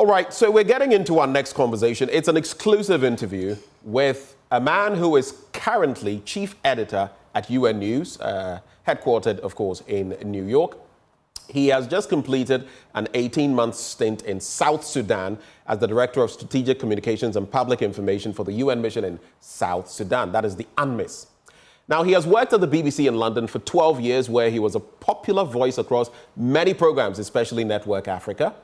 All right, so we're getting into our next conversation. It's an exclusive interview with a man who is currently chief editor at UN News, headquartered, of course, in New York. He has just completed an 18-month stint in South Sudan as the Director of Strategic Communications and Public Information for the UN mission in South Sudan. That is the UNMISS. Now, he has worked at the BBC in London for 12 years, where he was a popular voice across many programs, especially Network Africa.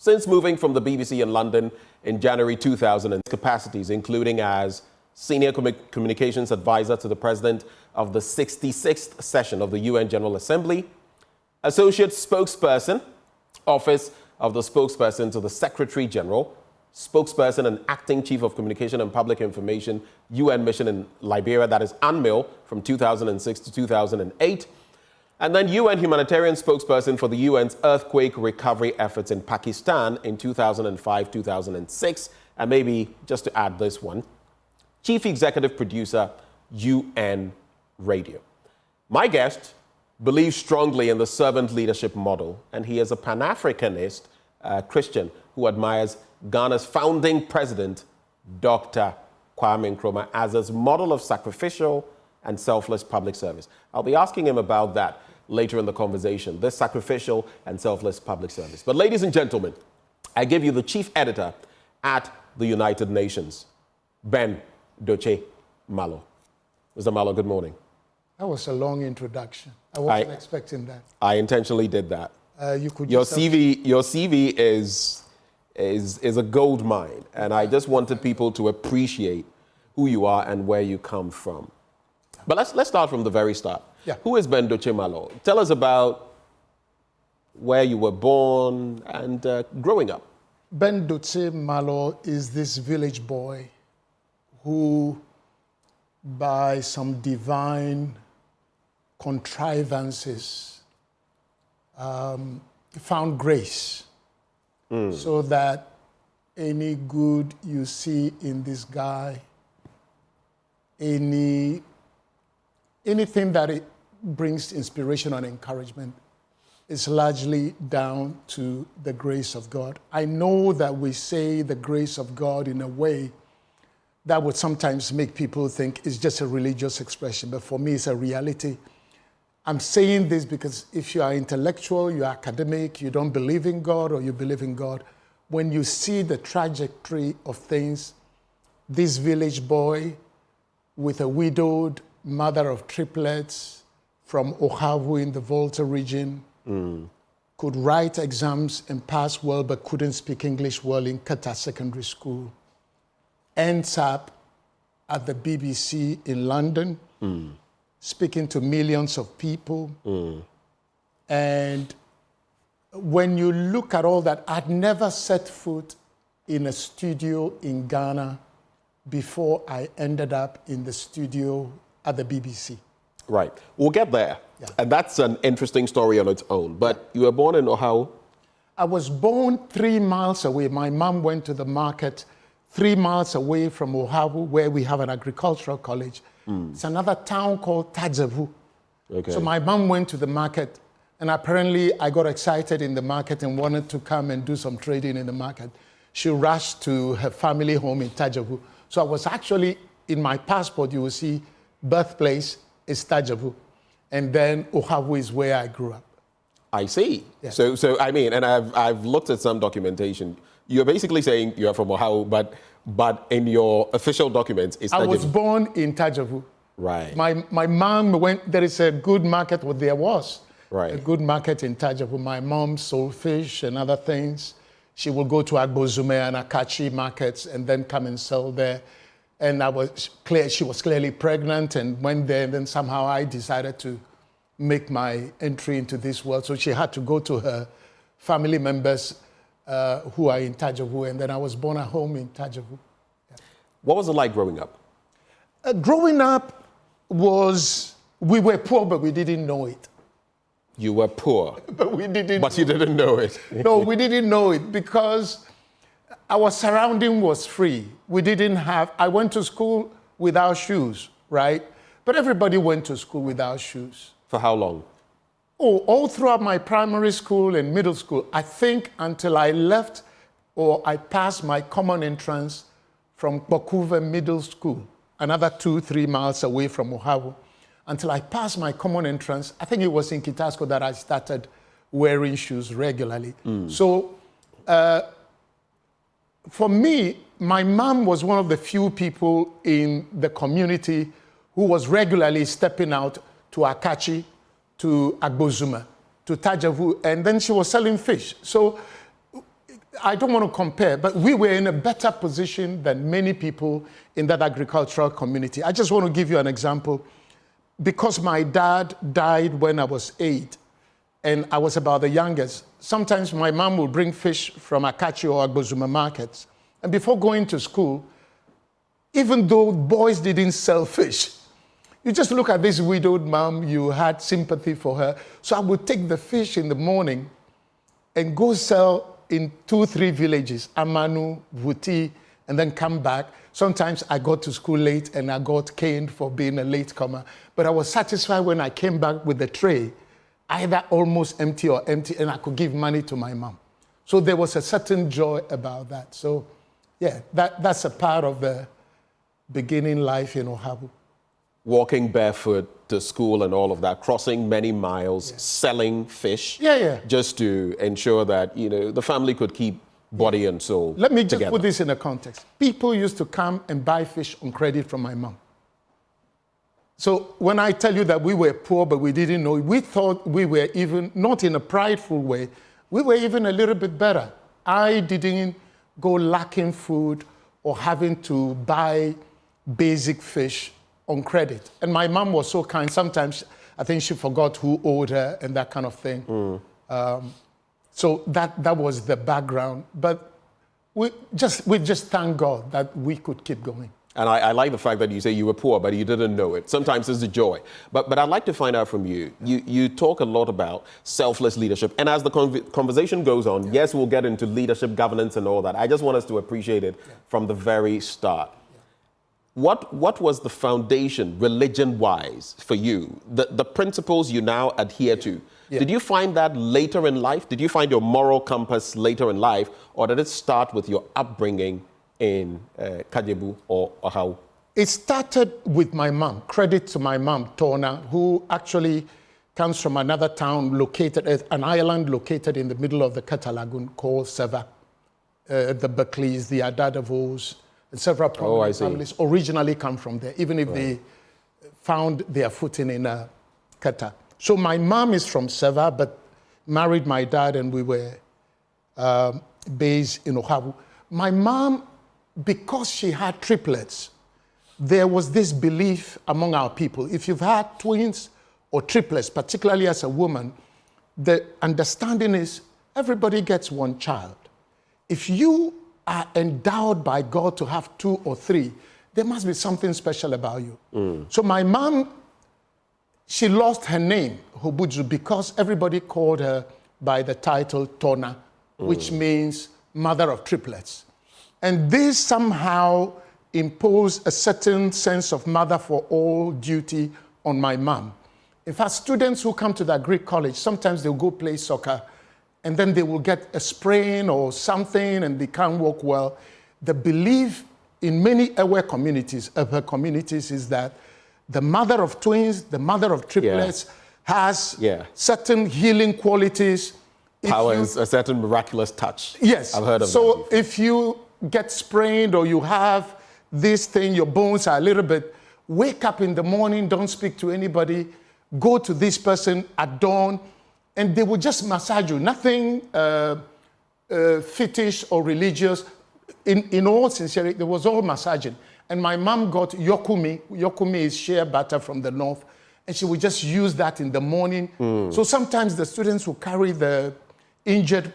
Since moving from the BBC in London in January 2000, capacities including as Senior Communications Advisor to the President of the 66th session of the UN General Assembly, Associate Spokesperson, Office of the Spokesperson to the Secretary General, Spokesperson and Acting Chief of Communication and Public Information, UN Mission in Liberia, that is UNMIL, from 2006 to 2008, and then UN Humanitarian Spokesperson for the UN's earthquake recovery efforts in Pakistan in 2005-2006, and maybe just to add this one, Chief Executive Producer, UN Radio. My guest believes strongly in the servant leadership model, and he is a Pan-Africanist Christian who admires Ghana's founding president, Dr. Kwame Nkrumah, as his model of sacrificial and selfless public service. I'll be asking him about that later in the conversation, this sacrificial and selfless public service. But ladies and gentlemen, I give you the chief editor at the United Nations, Ben Malo. Mr. Malo, good morning. That was a long introduction. I wasn't expecting that. I intentionally did that. Your CV is a gold mine, and I just wanted people to appreciate who you are and where you come from. But let's start from the very start. Yeah. Who is Ben Malo? Tell us about where you were born and growing up. Ben Malo is this village boy who, by some divine contrivances, found grace so that any good you see in this guy, anything that it brings inspiration and encouragement is largely down to the grace of God. I know that we say the grace of God in a way that would sometimes make people think it's just a religious expression, but for me it's a reality. I'm saying this because if you are intellectual, you're academic, you don't believe in God or you believe in God, when you see the trajectory of things, this village boy with a widowed mother of triplets from Ohavu in the Volta region, could write exams and pass well, but couldn't speak English well in Qatar Secondary School, ends up at the BBC in London, speaking to millions of people. And when you look at all that, I'd never set foot in a studio in Ghana before I ended up in the studio at the BBC. Right. We'll get there. Yeah. And that's an interesting story on its own. But you were born in Ohawu? I was born 3 miles away. My mom went to the market 3 miles away from Ohawu, where we have an agricultural college. It's another town called Tadzevu. Okay. So my mom went to the market, and apparently I got excited in the market and wanted to come and do some trading in the market. She rushed to her family home in Tadzevu. So I was actually, in my passport, you will see birthplace is Tadzevu. And then Ohawu is where I grew up. I see. Yeah. So I mean, and I've looked at some documentation. You're basically saying you're from Ohawu, but in your official documents, it's Tadzevu. I was born in Tadzevu. Right. My mom went, there is a good market, well, there was a good market in Tadzevu. My mom sold fish and other things. She would go to Agbozume and Akachi markets and then come and sell there. And she was clearly pregnant and went there, and then somehow I decided to make my entry into this world. So she had to go to her family members who are in Tadzevu, and then I was born at home in Tadzevu. Yeah. What was it like growing up? Growing up we were poor, but we didn't know it. You were poor. But we didn't. But you didn't know it. No, we didn't know it because our surrounding was free. We didn't have, I went to school without shoes, right? But everybody went to school without shoes. For how long? Oh, all throughout my primary school and middle school. I think until I left or I pass my common entrance from Bokuva Middle School, another 2-3 miles away from Ohavu, until I passed my common entrance. I think it was in Kitasco that I started wearing shoes regularly. So for me, my mom was one of the few people in the community who was regularly stepping out to Akachi, to Agbozuma, to Tajavu, and then she was selling fish. So I don't want to compare, but we were in a better position than many people in that agricultural community. I just want to give you an example. Because my dad died when I was 8, and I was about the youngest, sometimes my mom would bring fish from Akachi or Agbozuma markets. And before going to school, even though boys didn't sell fish, you just look at this widowed mom, you had sympathy for her. So I would take the fish in the morning and go sell in 2-3 villages, Amanu, Vuti, and then come back. Sometimes I got to school late and I got caned for being a latecomer. But I was satisfied when I came back with the tray, either almost empty or empty, and I could give money to my mom. So there was a certain joy about that. So yeah, that's a part of the beginning life in Ohavu. Walking barefoot to school and all of that, crossing many miles, selling fish, just to ensure that, you know, the family could keep body and soul Let me just together. put this in a context. People used to come and buy fish on credit from my mom. So when I tell you that we were poor, but we didn't know, we thought we were even, not in a prideful way, we were even a little bit better. I didn't go lacking food or having to buy basic fish on credit. And my mom was so kind. Sometimes I think she forgot who owed her and that kind of thing. So that was the background. But we just thank God that we could keep going. And I like the fact that you say you were poor, but you didn't know it. Sometimes it's a joy. But I'd like to find out from you. You talk a lot about selfless leadership. And as the conversation goes on, yes, we'll get into leadership, governance, and all that. I just want us to appreciate it from the very start. What was the foundation, religion-wise, for you? The principles you now adhere to. Did you find that later in life? Did you find your moral compass later in life? Or did it start with your upbringing in Kajebu or Ohawu? It started with my mom. Credit to my mom, Tona, who actually comes from another town located, an island located in the middle of the Kata Lagoon called Seva. The Buckleys, the Adadavos, and several prominent families originally come from there, even if they found their footing in Kata. So my mom is from Seva, but married my dad, and we were based in Ohavu. My mom, because she had triplets, there was this belief among our people. If you've had twins or triplets, particularly as a woman, the understanding is everybody gets one child. If you are endowed by God to have 2 or 3, there must be something special about you. So my mom, she lost her name, Hobuju, because everybody called her by the title Tona, which means mother of triplets. And this somehow imposed a certain sense of mother for all duty on my mom. In fact, students who come to that Greek college, sometimes they'll go play soccer, and then they will get a sprain or something, and they can't walk well. The belief in many Ewe communities, urban communities, is that the mother of twins, the mother of triplets, has certain healing qualities. Powers, a certain miraculous touch. Yes. I've heard of that. So if you get sprained or you have this thing, your bones are a little bit, wake up in the morning, don't speak to anybody, go to this person at dawn, and they will just massage you. Nothing fetish or religious. In all sincerity, there was all massaging. And my mom got yokumi. Yokumi is shea butter from the north. And she would just use that in the morning. So sometimes the students will carry the injured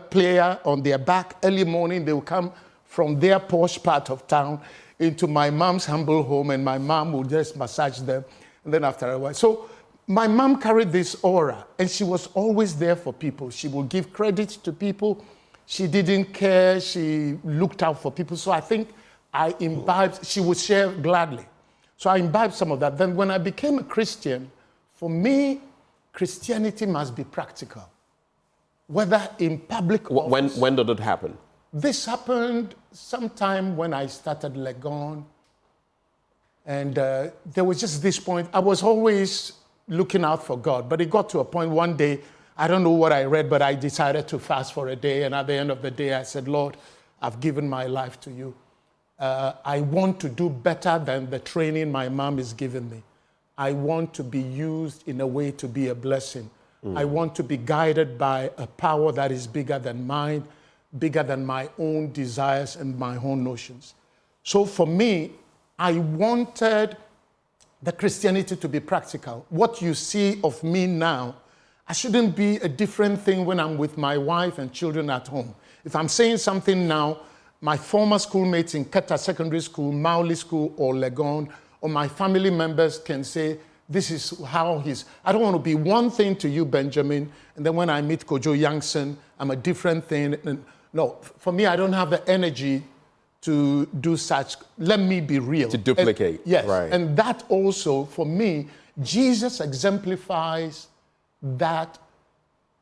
player on their back early morning. They will come from their posh part of town into my mom's humble home, and my mom would just massage them. And then after a while. So my mom carried this aura, and she was always there for people. She would give credit to people. She didn't care. She looked out for people. So I think I imbibed, she would share gladly. So I imbibed some of that. Then when I became a Christian, for me, Christianity must be practical. Whether in public office. When did it happen? This happened sometime when I started Legon. And there was just this point. I was always looking out for God, but it got to a point one day, I don't know what I read, but I decided to fast for a day. And at the end of the day, I said, Lord, I've given my life to you. I want to do better than the training my mom is giving me. I want to be used in a way to be a blessing. I want to be guided by a power that is bigger than mine, bigger than my own desires and my own notions. So for me, I wanted the Christianity to be practical. What you see of me now, I shouldn't be a different thing when I'm with my wife and children at home. If I'm saying something now, my former schoolmates in Keta Secondary School, Mauli School, or Legon, or my family members can say, this is how he's. I don't want to be one thing to you, Benjamin, and then when I meet Kojo Youngson, I'm a different thing. And no, for me, I don't have the energy to do such. Let me be real. To duplicate. Yes. Right. And that also, for me, Jesus exemplifies that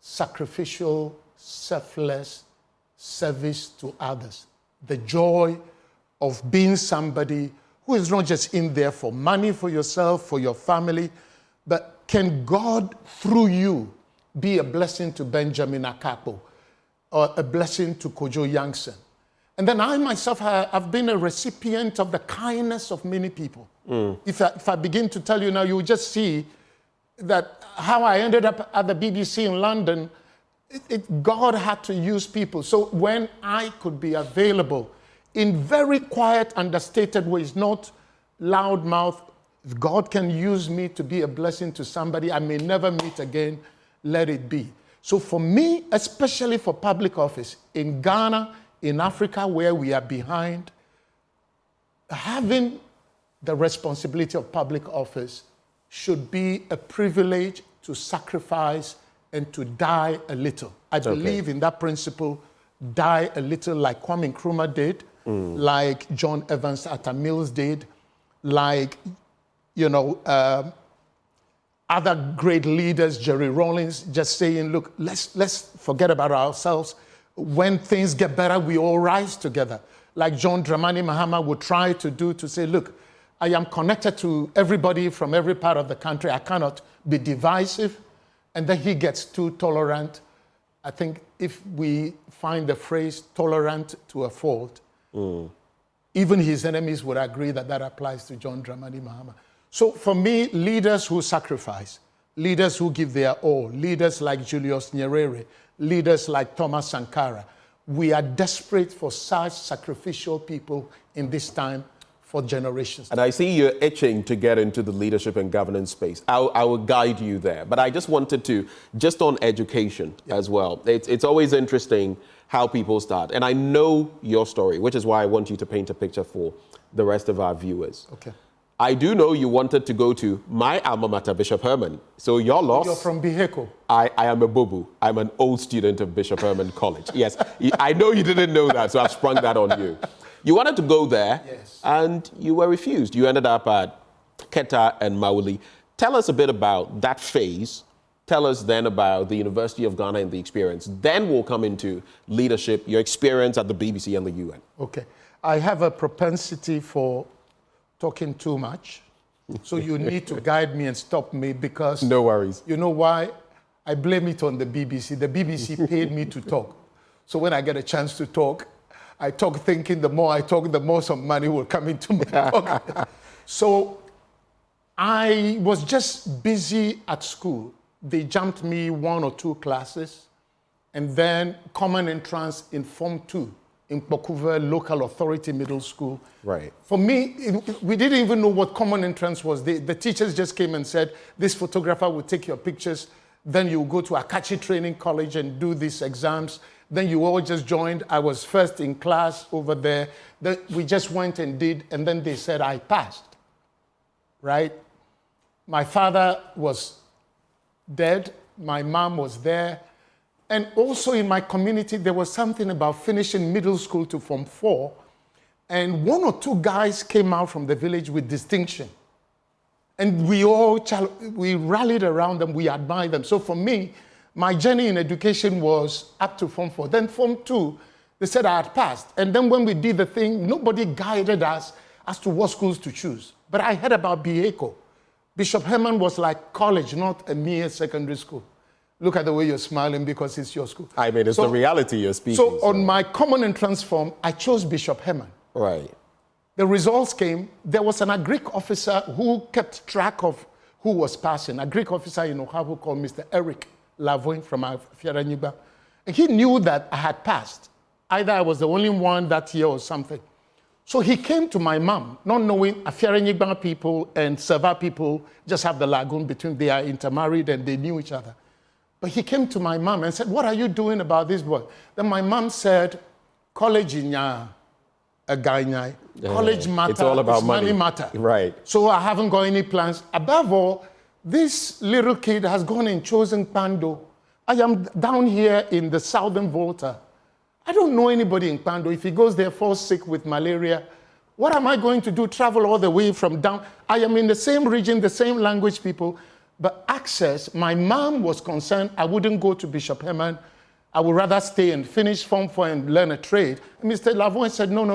sacrificial, selfless service to others. The joy of being somebody who is not just in there for money for yourself, for your family, but can God, through you, be a blessing to Benjamin Akapo or a blessing to Kojo Youngson? And then I myself have been a recipient of the kindness of many people. If I begin to tell you now, you will just see that how I ended up at the BBC in London, God had to use people. So when I could be available in very quiet, understated ways, not loud mouth, if God can use me to be a blessing to somebody I may never meet again, let it be. So for me, especially for public office, in Ghana, in Africa, where we are behind, having the responsibility of public office should be a privilege to sacrifice and to die a little. I believe in that principle, die a little, like Kwame Nkrumah did, like John Evans Atta Mills did, like, other great leaders, Jerry Rawlings, just saying, look, let's forget about ourselves. When things get better, we all rise together. Like John Dramani Mahama would try to do, to say, look, I am connected to everybody from every part of the country. I cannot be divisive. And then he gets too tolerant. I think if we find the phrase tolerant to a fault, even his enemies would agree that that applies to John Dramani Mahama. So for me, leaders who sacrifice, leaders who give their all, leaders like Julius Nyerere, leaders like Thomas Sankara, we are desperate for such sacrificial people in this time for generations. And I see you're itching to get into the leadership and governance space. I will guide you there. But I just wanted to, just on education as well. It's always interesting how people start. And I know your story, which is why I want you to paint a picture for the rest of our viewers. Okay. I do know you wanted to go to my alma mater, Bishop Herman. So you're lost. You're from Biheko. I am a Bobu. I'm an old student of Bishop Herman College. Yes, I know you didn't know that, so I've sprung that on you. You wanted to go there, yes, and you were refused. You ended up at Keta and Mauli. Tell us a bit about that phase. Tell us then about the University of Ghana and the experience. Then we'll come into leadership, your experience at the BBC and the UN. Okay. I have a propensity for talking too much. So you need to guide me and stop me because... No worries. You know why? I blame it on the BBC. The BBC paid me to talk. So when I get a chance to talk, I talk thinking the more I talk, the more some money will come into my pocket. So I was just busy at school. They jumped me 1 or 2 classes, and then common entrance in Form 2 in Bokuva Local Authority Middle School. Right. For me, we didn't even know what common entrance was. The teachers just came and said, this photographer will take your pictures, then you go to Akachi Training College and do these exams. Then you all just joined. I was first in class over there. Then we just went and did, and then they said I passed, right? My father was dead. My mom was there. And also in my community, there was something about finishing middle school to Form 4. And 1 or 2 guys came out from the village with distinction. And we rallied around them, we admired them. So for me, my journey in education was up to Form 4. Then Form 2, They said I had passed. And then when we did the thing, nobody guided us as to what schools to choose. But I heard about BACO. Bishop Herman was like college, not a mere secondary school. Look at the way you're smiling because it's your school. I mean, it's the reality you're speaking. So on my common entrance form, I chose Bishop Herman. Right. The results came. There was an Agric officer who kept track of who was passing. A Greek officer in Ohabu called Mr. Eric Lavoin from Afiaranyigba. And he knew that I had passed. Either I was the only one that year or something. So he came to my mom, not knowing Afiaranyigba people and Seva people just have the lagoon between, they are intermarried and they knew each other. But he came to my mom and said, what are you doing about this boy? Then my mom said, college in college matter, it's all about money. Matter. Right. So I haven't got any plans. Above all, this little kid has gone and chosen Pando. I am down here in the southern Volta. I don't know anybody in Pando. If he goes there, falls sick with malaria, what am I going to do? Travel all the way from down? I am in the same region, the same language people, but access, my mom was concerned I wouldn't go to Bishop Herman. I would rather stay and finish Form 4 and learn a trade. And Mr. Lavoin said, no,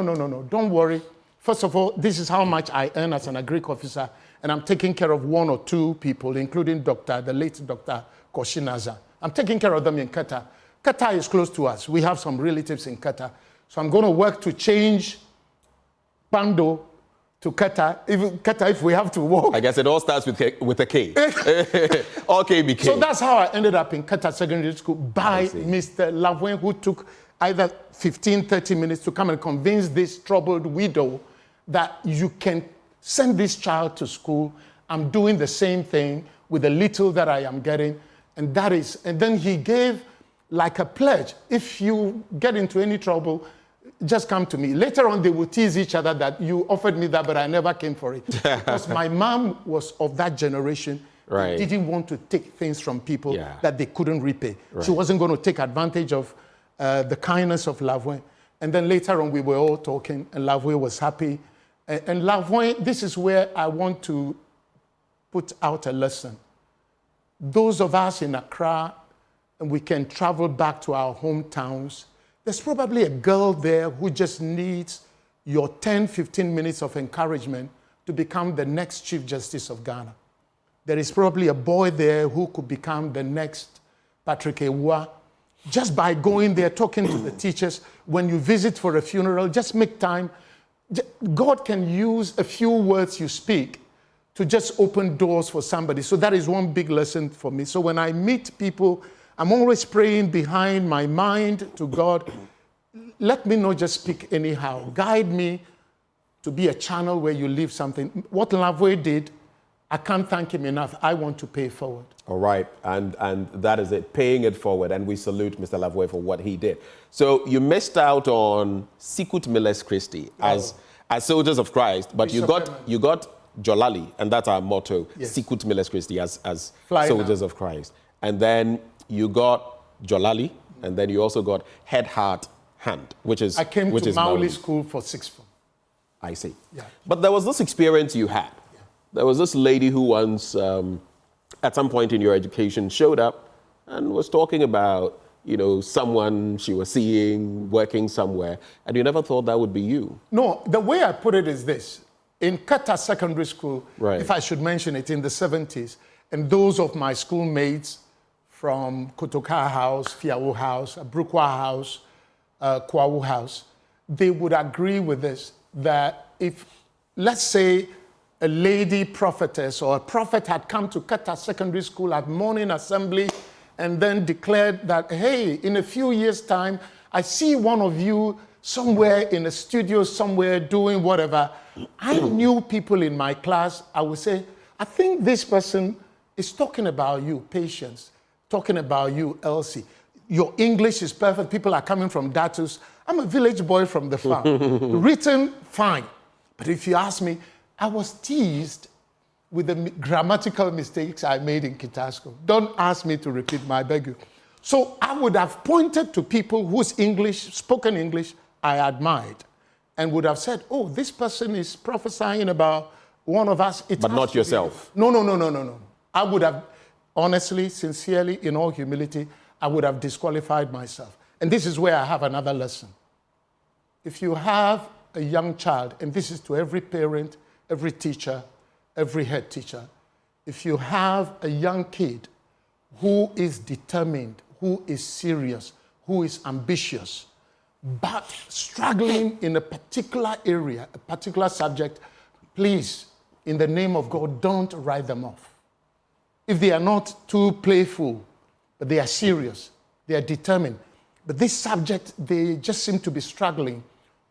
don't worry. First of all, this is how much I earn as an Agric officer, and I'm taking care of 1 or 2 people, including the late Dr. Koshinaza. I'm taking care of them in Qatar. Qatar is close to us. We have some relatives in Qatar. So I'm going to work to change Pando to Qatar. If we have to walk. I guess it all starts with a K. All KBK. So that's how I ended up in Qatar Secondary School by Mr. Lavoin, who took either 15, 30 minutes to come and convince this troubled widow that you can send this child to school. I'm doing the same thing with the little that I am getting. And then he gave like a pledge. If you get into any trouble, just come to me. Later on, they will tease each other that you offered me that, but I never came for it. Because my mom was of that generation. Right. They didn't want to take things from people that they couldn't repay. Right. She wasn't going to take advantage of the kindness of Lavoin. And then later on, we were all talking, and Lavoin was happy. And Lavoin, this is where I want to put out a lesson. Those of us in Accra, and we can travel back to our hometowns, there's probably a girl there who just needs your 10, 15 minutes of encouragement to become the next Chief Justice of Ghana. There is probably a boy there who could become the next Patrick Ewa. Just by going there, talking to the teachers, when you visit for a funeral, just make time. God can use a few words you speak to just open doors for somebody. So that is one big lesson for me. So when I meet people, I'm always praying behind my mind to God. Let me not just speak anyhow. Guide me to be a channel where you leave something. What Lavoie did, I can't thank him enough. I want to pay forward. All right, and that is it, paying it forward, and we salute Mr. Lavoie for what he did. So you missed out on Sikut Miles Christi as soldiers of Christ, but you got Jolali, and that's our motto, Sikut Miles Christi as soldiers of Christ. And then you got Jolali, and then you also got Head, Heart, Hand, which is I came to Maoli School for 6th form. I see. Yeah. But there was this experience you had. Yeah. There was this lady who once, at some point in your education, showed up and was talking about, someone she was seeing, working somewhere, and you never thought that would be you. No, the way I put it is this. In Qatar Secondary School, if I should mention it, in the 70s, and those of my schoolmates from Kotoka House, Fiawo House, Brukwa House, Kwawu House, they would agree with this, that if, let's say, a lady prophetess or a prophet had come to Qatar Secondary School at morning assembly and then declared that, hey, in a few years' time, I see one of you somewhere in a studio somewhere doing whatever. I knew people in my class, I would say, I think this person is talking about you, Patience, talking about you, Elsie. Your English is perfect. People are coming from Datus. I'm a village boy from the farm. Written, fine. But if you ask me, I was teased with the grammatical mistakes I made in Kitasco. Don't ask me to repeat, I beg you. So I would have pointed to people whose English, spoken English, I admired, and would have said, oh, this person is prophesying about one of us. But not yourself. No. I would have, honestly, sincerely, in all humility, I would have disqualified myself. And this is where I have another lesson. if you have a young child, and this is to every parent, every teacher, every head teacher, if you have a young kid who is determined, who is serious, who is ambitious, but struggling in a particular area, a particular subject, please, in the name of God, don't write them off. If they are not too playful, but they are serious, they are determined, but this subject, they just seem to be struggling,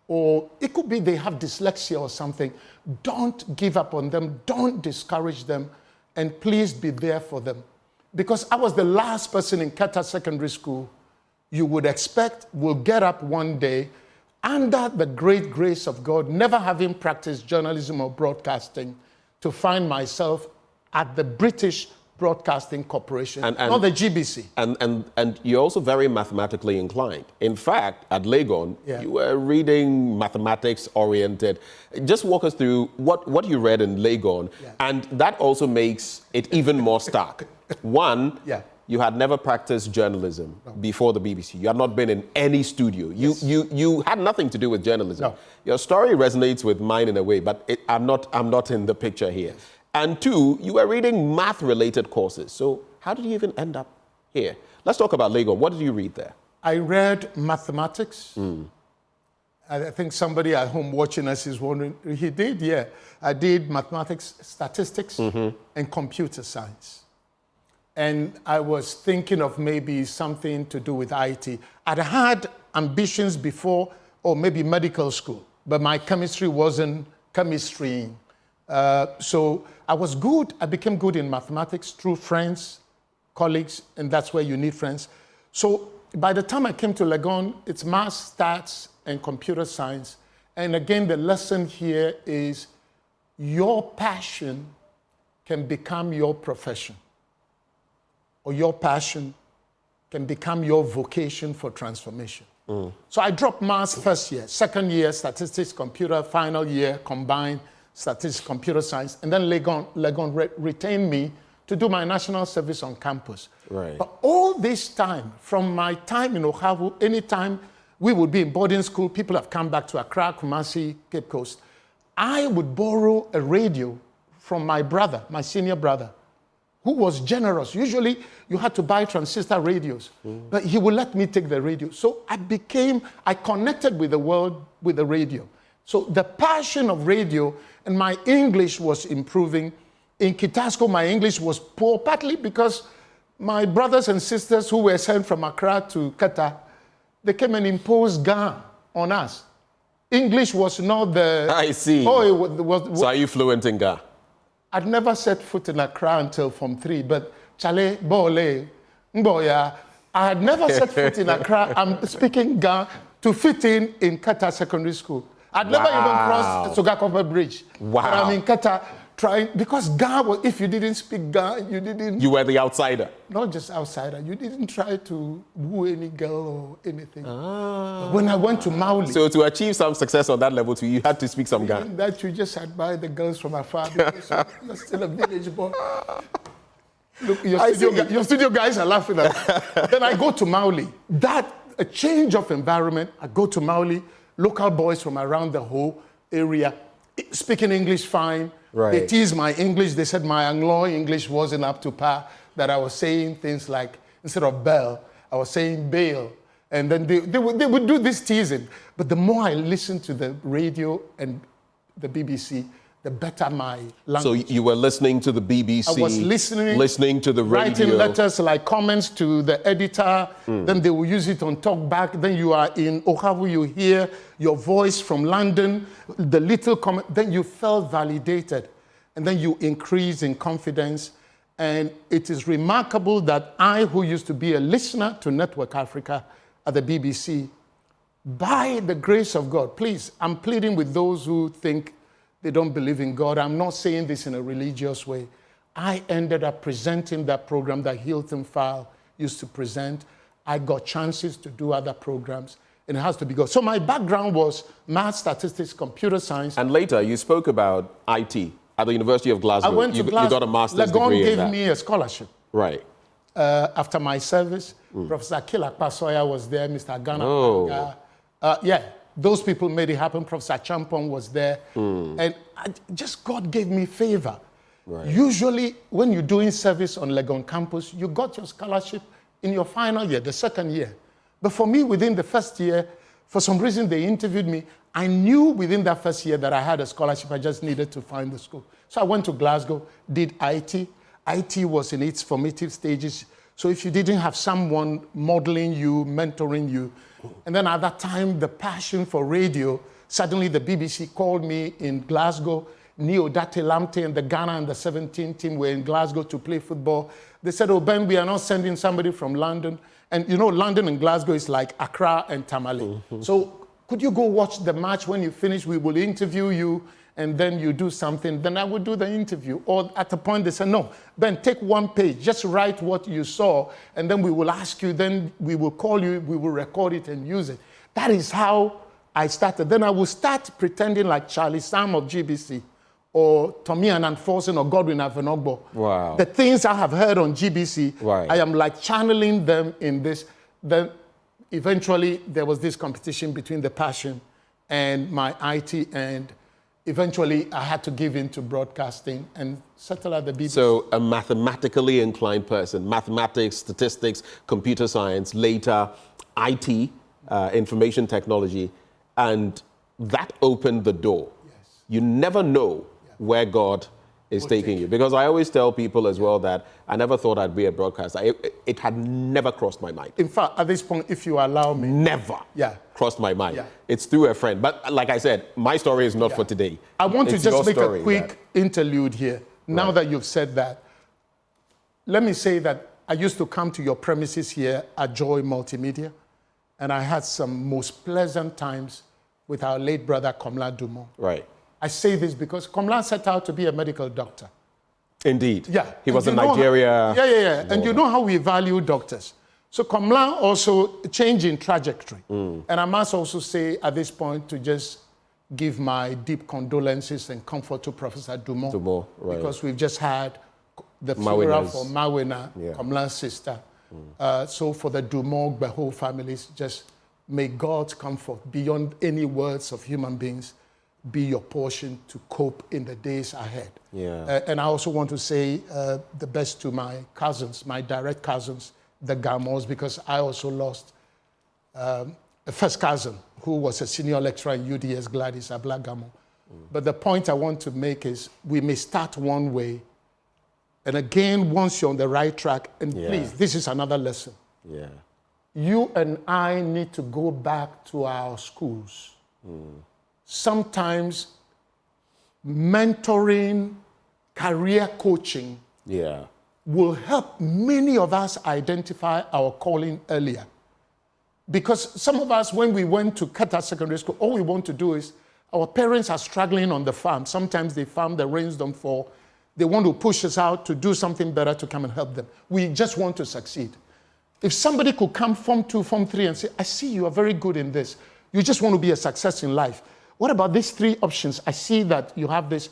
or it could be they have dyslexia or something, don't give up on them, don't discourage them, and please be there for them. Because I was the last person in Qatar Secondary School you would expect will get up one day under the great grace of God, never having practiced journalism or broadcasting, to find myself at the British Broadcasting Corporation, not the GBC. And you're also very mathematically inclined. In fact, at Legon, you were reading mathematics-oriented. Just walk us through what you read in Legon, and that also makes it even more stark. One, you had never practiced journalism before the BBC. You had not been in any studio. You had nothing to do with journalism. No. Your story resonates with mine in a way, but I'm not in the picture here. And two, you were reading math-related courses. So how did you even end up here? Let's talk about Legon. What did you read there? I read mathematics. I think somebody at home watching us is wondering, he did? Yeah. I did mathematics, statistics, and computer science. And I was thinking of maybe something to do with IT. I'd had ambitions before, or maybe medical school, but my chemistry wasn't chemistry. So I was good. I became good in mathematics through friends, colleagues, and that's where you need friends. So by the time I came to Legon, it's math, stats, and computer science. And again, the lesson here is your passion can become your profession, or your passion can become your vocation for transformation. So I dropped maths first year, second year, statistics, computer, final year, combined statistics, computer science, and then Legon retained me to do my national service on campus. Right. But all this time, from my time in Ohavu, anytime we would be in boarding school, people have come back to Accra, Kumasi, Cape Coast, I would borrow a radio from my brother, my senior brother, who was generous. Usually you had to buy transistor radios, but he would let me take the radio. So I connected with the world with the radio. So the passion of radio, and my English was improving. In Kitasco, my English was poor, partly because my brothers and sisters who were sent from Accra to Qatar, they came and imposed Ga on us. English was not the... I see. So are you fluent in Ga? I'd never set foot in Accra until Form 3, but Chale, Bole, Mboya, I had never set foot in Accra. I'm speaking Ga to fit in Qatar Secondary School. I'd never even crossed Sogakope Bridge. Wow. But I'm in Qatar trying, because Ga, if you didn't speak Ga, you didn't... You were the outsider. Not just outsider. You didn't try to woo any girl or anything. But when I went to Mauli... So to achieve some success on that level too, you had to speak some Ga. That you just admire the girls from afar because you're still a village boy. Look, your studio guys are laughing at me. Then I go to Mauli. A change of environment. I go to Mauli. Local boys from around the whole area, speaking English fine. Right. They teased my English. They said my Anglo English wasn't up to par, that I was saying things like, instead of bell, I was saying bail. And then they would do this teasing. But the more I listened to the radio and the BBC, the better my language. So you were listening to the BBC. I was listening to the radio. Writing letters like comments to the editor. Then they will use it on talkback. Then you are in Ohavu, you hear your voice from London, the little comment. Then you felt validated. And then you increase in confidence. And it is remarkable that I, who used to be a listener to Network Africa at the BBC, by the grace of God, please, I'm pleading with those who think they don't believe in God. I'm not saying this in a religious way. I ended up presenting that program that Hilton File used to present. I got chances to do other programs, and it has to be God. So my background was math, statistics, computer science. And later you spoke about IT at the University of Glasgow. I went to Glasgow. You got a master's degree in that. Legon gave me a scholarship. Right. After my service, Professor Akila Pasoya was there, Mr. Ghana. Oh. Yeah. those people made it happen. Professor Champon was there. And just God gave me favor. Right. Usually, when you're doing service on Legon campus, you got your scholarship in your final year, the second year. But for me, within the first year, for some reason, they interviewed me. I knew within that first year that I had a scholarship. I just needed to find the school. So I went to Glasgow, did IT. IT was in its formative stages. So if you didn't have someone modeling you, mentoring you, and then at that time, the passion for radio, suddenly the BBC called me in Glasgow. Neo Date Lamte and the Ghana and the 17 team were in Glasgow to play football. They said, oh, Ben, we are not sending somebody from London. And you know, London and Glasgow is like Accra and Tamale. So could you go watch the match? When you finish, we will interview you, and then you do something. Then I would do the interview. Or at a point, they said, no, Ben, take one page. Just write what you saw, and then we will ask you. Then we will call you. We will record it and use it. That is how I started. Then I will start pretending like Charlie Sam of GBC, or Kofi Annan Forsen or Godwin Avenogbo. Wow. The things I have heard on GBC, right. I am like channeling them in this. Then eventually there was this competition between the passion and my IT, and eventually I had to give in to broadcasting and settle at the BBC. So a mathematically inclined person, mathematics, statistics, computer science, later IT, information technology, and that opened the door. Yes. You never know where God is taking you. Because I always tell people as well that I never thought I'd be a broadcaster. It had never crossed my mind. In fact, at this point, if you allow me. Never crossed my mind. Yeah. It's through a friend. But like I said, my story is not for today. I want to It's just your make story, a quick interlude here. Now that you've said that, let me say that I used to come to your premises here at Joy Multimedia, and I had some most pleasant times with our late brother, Komla Dumont. Right. I say this because Komla set out to be a medical doctor. Indeed. Yeah. He was in Nigeria. Yeah. And you know how we value doctors. So Komla also changed in trajectory. And I must also say at this point to just give my deep condolences and comfort to Professor Dumont. Right. Because we've just had the funeral Mawena's. for Mawena, Komla's sister. So for the Dumont, the whole families, just may God's comfort beyond any words of human beings be your portion to cope in the days ahead. And I also want to say the best to my cousins, my direct cousins, the Gamos, because I also lost a first cousin who was a senior lecturer in UDS, Gladys Ablagamo. But the point I want to make is we may start one way, and again, once you're on the right track, and please, this is another lesson. You and I need to go back to our schools. Sometimes mentoring, career coaching will help many of us identify our calling earlier. Because some of us, when we went to Qatar Secondary School, all we want to do is, our parents are struggling on the farm. Sometimes the farm, the rains don't fall. They want to push us out to do something better to come and help them. We just want to succeed. If somebody could come Form 2, Form 3 and say, I see you are very good in this. You just want to be a success in life. What about these three options? I see that you have this.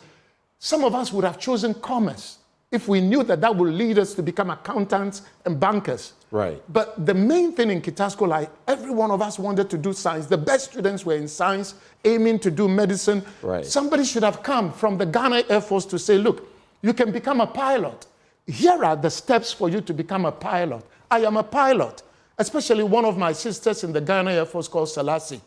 Some of us would have chosen commerce if we knew that that would lead us to become accountants and bankers. Right. But the main thing in Kitasco, like every one of us wanted to do science. The best students were in science, aiming to do medicine. Right. Somebody should have come from the Ghana Air Force to say, look, you can become a pilot. Here are the steps for you to become a pilot. I am a pilot. Especially one of my sisters in the Ghana Air Force called Selassie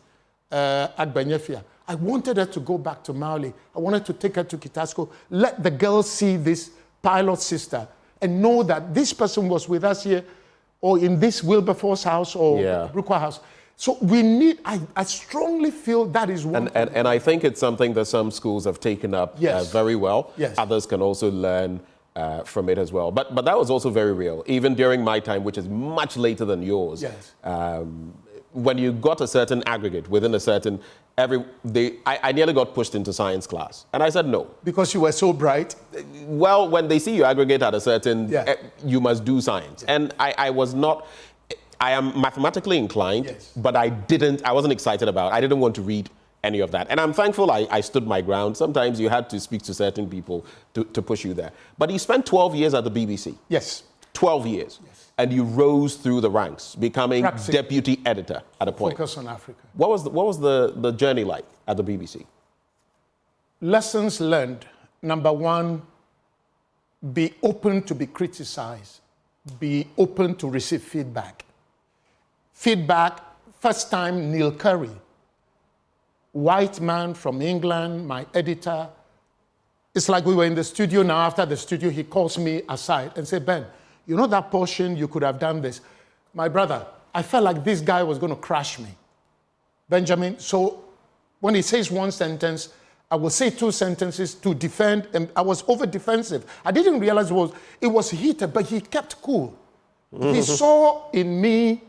Agbenyefia. I wanted her to go back to Mali. I wanted to take her to Kitasco, let the girls see this pilot sister and know that this person was with us here or in this Wilberforce house or Brooklyn house. So we need, I strongly feel that is one. And I think it's something that some schools have taken up very well. Others can also learn from it as well. But that was also very real, even during my time, which is much later than yours. When you got a certain aggregate within a certain, I nearly got pushed into science class. And I said no. Because you were so bright? Well, when they see you aggregate at a certain, you must do science. And I was not, I am mathematically inclined, but I wasn't excited about it. I didn't want to read any of that. And I'm thankful I stood my ground. Sometimes you had to speak to certain people to push you there. But you spent 12 years at the BBC. 12 years. and you rose through the ranks, becoming deputy editor at a point. Focus on Africa. What was the journey like at the BBC? Lessons learned. Number one, be open to be criticized. Be open to receive feedback. Feedback, first time, Neil Curry, white man from England, my editor. It's like we were in the studio now. After the studio, he calls me aside and said, Ben, you know that portion, you could have done this. My brother, I felt like this guy was going to crush me. Benjamin, so when he says one sentence, I will say two sentences to defend, and I was over defensive. I didn't realize it was heated, but he kept cool. He saw in me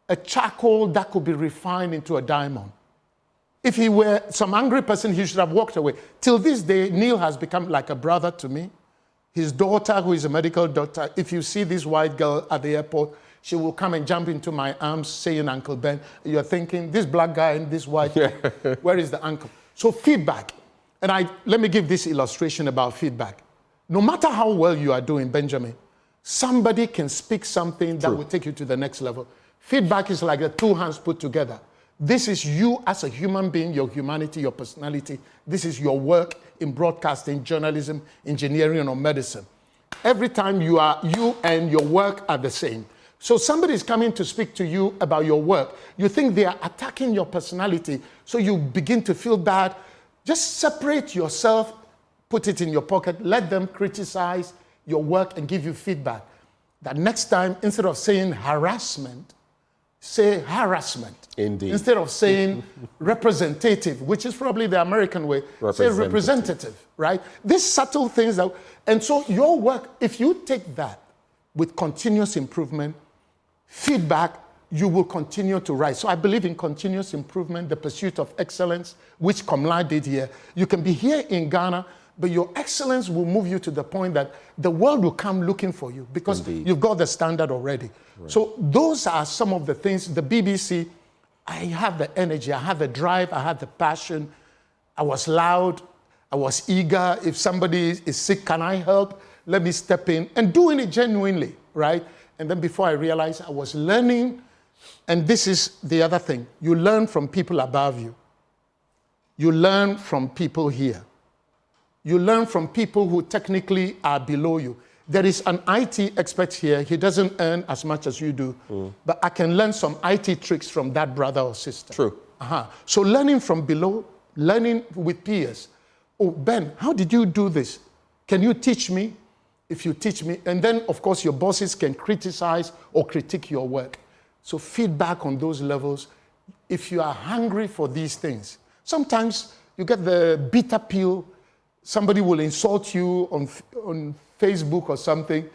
a charcoal that could be refined into a diamond. If he were some angry person, he should have walked away. Till this day, Neil has become like a brother to me. His daughter, who is a medical doctor, if you see this white girl at the airport, she will come and jump into my arms saying, Uncle Ben. You're thinking, this black guy and this white guy, where is the uncle? So feedback. And let me give this illustration about feedback. No matter how well you are doing, Benjamin, somebody can speak something that will take you to the next level. Feedback is like the two hands put together. This is you as a human being, your humanity, your personality. This is your work in broadcasting, journalism, engineering, or medicine. Every time you and your work are the same. So somebody is coming to speak to you about your work. You think they are attacking your personality, so you begin to feel bad. Just separate yourself, put it in your pocket, let them criticize your work and give you feedback. That next time, instead of saying harassment, say harassment. Indeed. Instead of saying representative, which is probably the American way, say representative, right? These subtle things and so your work, if you take that with continuous improvement, feedback, you will continue to rise. So I believe in continuous improvement, the pursuit of excellence, which Komla did here. You can be here in Ghana, but your excellence will move you to the point that the world will come looking for you because you've got the standard already. Right. So those are some of the things. The BBC, I have the energy, I have the drive, I have the passion. I was loud, I was eager. If somebody is sick, can I help? Let me step in and doing it genuinely, right? And then before I realized, I was learning. And this is the other thing. You learn from people above you. You learn from people here. You learn from people who technically are below you. There is an IT expert here. He doesn't earn as much as you do. But I can learn some IT tricks from that brother or sister. True. So learning from below, learning with peers. Oh, Ben, how did you do this? Can you teach me? If you teach me. And then, of course, your bosses can criticize or critique your work. So feedback on those levels. If you are hungry for these things, sometimes you get the bitter pill. Somebody will insult you on Facebook or something.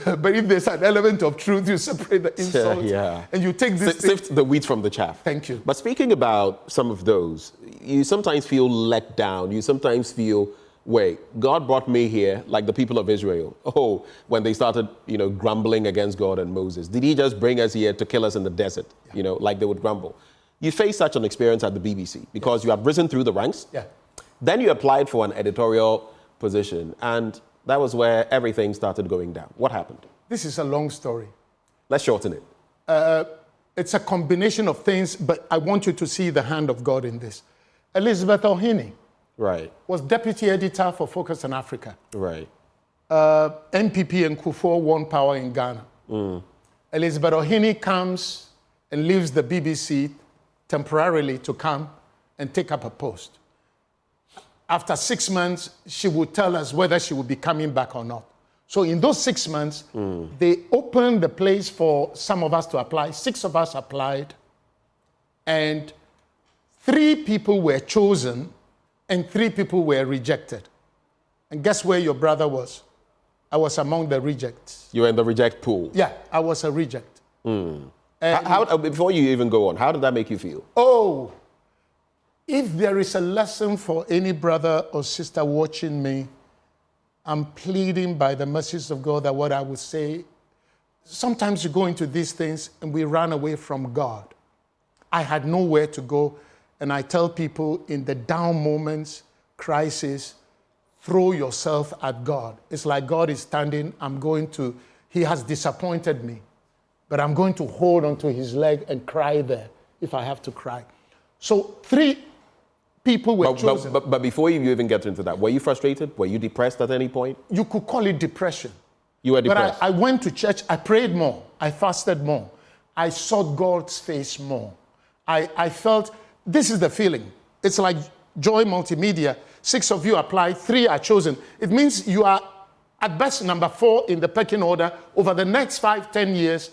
But if there's an element of truth, you separate the insult. And you take this sift the wheat from the chaff. Thank you. But speaking about some of those, you sometimes feel let down. You sometimes feel, wait, God brought me here like the people of Israel. Oh, when they started, grumbling against God and Moses. Did he just bring us here to kill us in the desert? Like they would grumble. You face such an experience at the BBC because you have risen through the ranks. Then you applied for an editorial position, and that was where everything started going down. What happened? This is a long story. Let's shorten it. It's a combination of things, but I want you to see the hand of God in this. Elizabeth Ohini was deputy editor for Focus on Africa. NPP and Kufuor won power in Ghana. Elizabeth Ohini comes and leaves the BBC temporarily to come and take up a post. After 6 months, she would tell us whether she would be coming back or not. So in those 6 months, they opened the place for some of us to apply. 6 of us applied, and 3 people were chosen, and 3 people were rejected. And guess where your brother was? I was among the rejects. You were in the reject pool? Yeah, I was a reject. Before you even go on, how did that make you feel? Oh, if there is a lesson for any brother or sister watching me, I'm pleading by the mercies of God that what I would say, sometimes you go into these things and we run away from God. I had nowhere to go, and I tell people in the down moments, crisis, throw yourself at God. It's like God is standing, he has disappointed me, but I'm going to hold onto his leg and cry there if I have to cry. So 3 people were chosen. But before you even get into that, were you frustrated? Were you depressed at any point? You could call it depression. You were depressed? But I went to church, I prayed more, I fasted more, I sought God's face more. I felt, this is the feeling. It's like Joy Multimedia. 6 of you apply, 3 are chosen. It means you are at best number 4 in the pecking order over the next 5, 10 years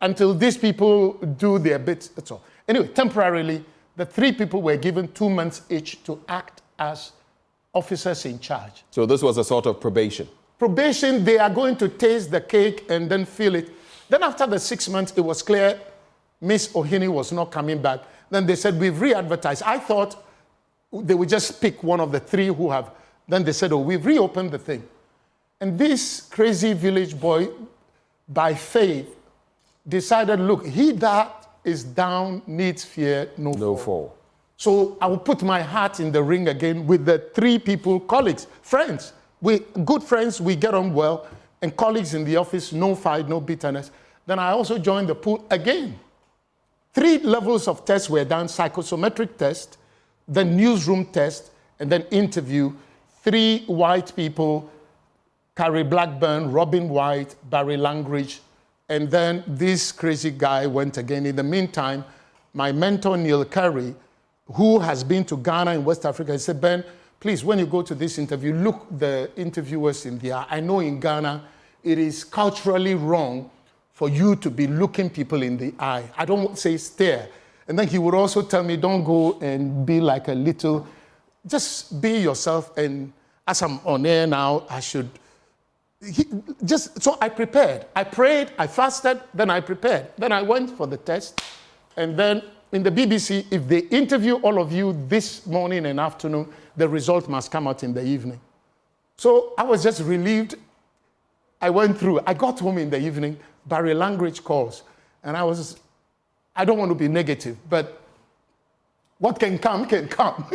until these people do their bit. That's all. Anyway, temporarily, the 3 people were given 2 months each to act as officers in charge. So this was a sort of probation. Probation, they are going to taste the cake and then feel it. Then after the 6 months, it was clear Miss Ohini was not coming back. Then they said, we've re-advertised. I thought they would just pick one of the 3 who have. Then they said, oh, we've reopened the thing. And this crazy village boy, by faith, decided, look, he that is down needs fear no fall. So I will put my heart in the ring again with the 3 people, colleagues, friends. Good friends, we get on well, and colleagues in the office, no fight, no bitterness. Then I also joined the pool again. 3 levels of tests were done: psychosometric test, then newsroom test, and then interview. 3 white people, Carrie Blackburn, Robin White, Barry Langridge, and then this crazy guy went again. In the meantime, my mentor, Neil Curry, who has been to Ghana and West Africa, he said, Ben, please, when you go to this interview, look the interviewers in the eye. I know in Ghana, it is culturally wrong for you to be looking people in the eye. I don't say stare. And then he would also tell me, don't go and be like a little, just be yourself. And as I'm on air now, I should, so I prepared. I prayed, I fasted, then I prepared. Then I went for the test. And then in the BBC, if they interview all of you this morning and afternoon, the result must come out in the evening. So I was just relieved. I went through. I got home in the evening. Barry Langridge calls. And I don't want to be negative, but what can come, can come.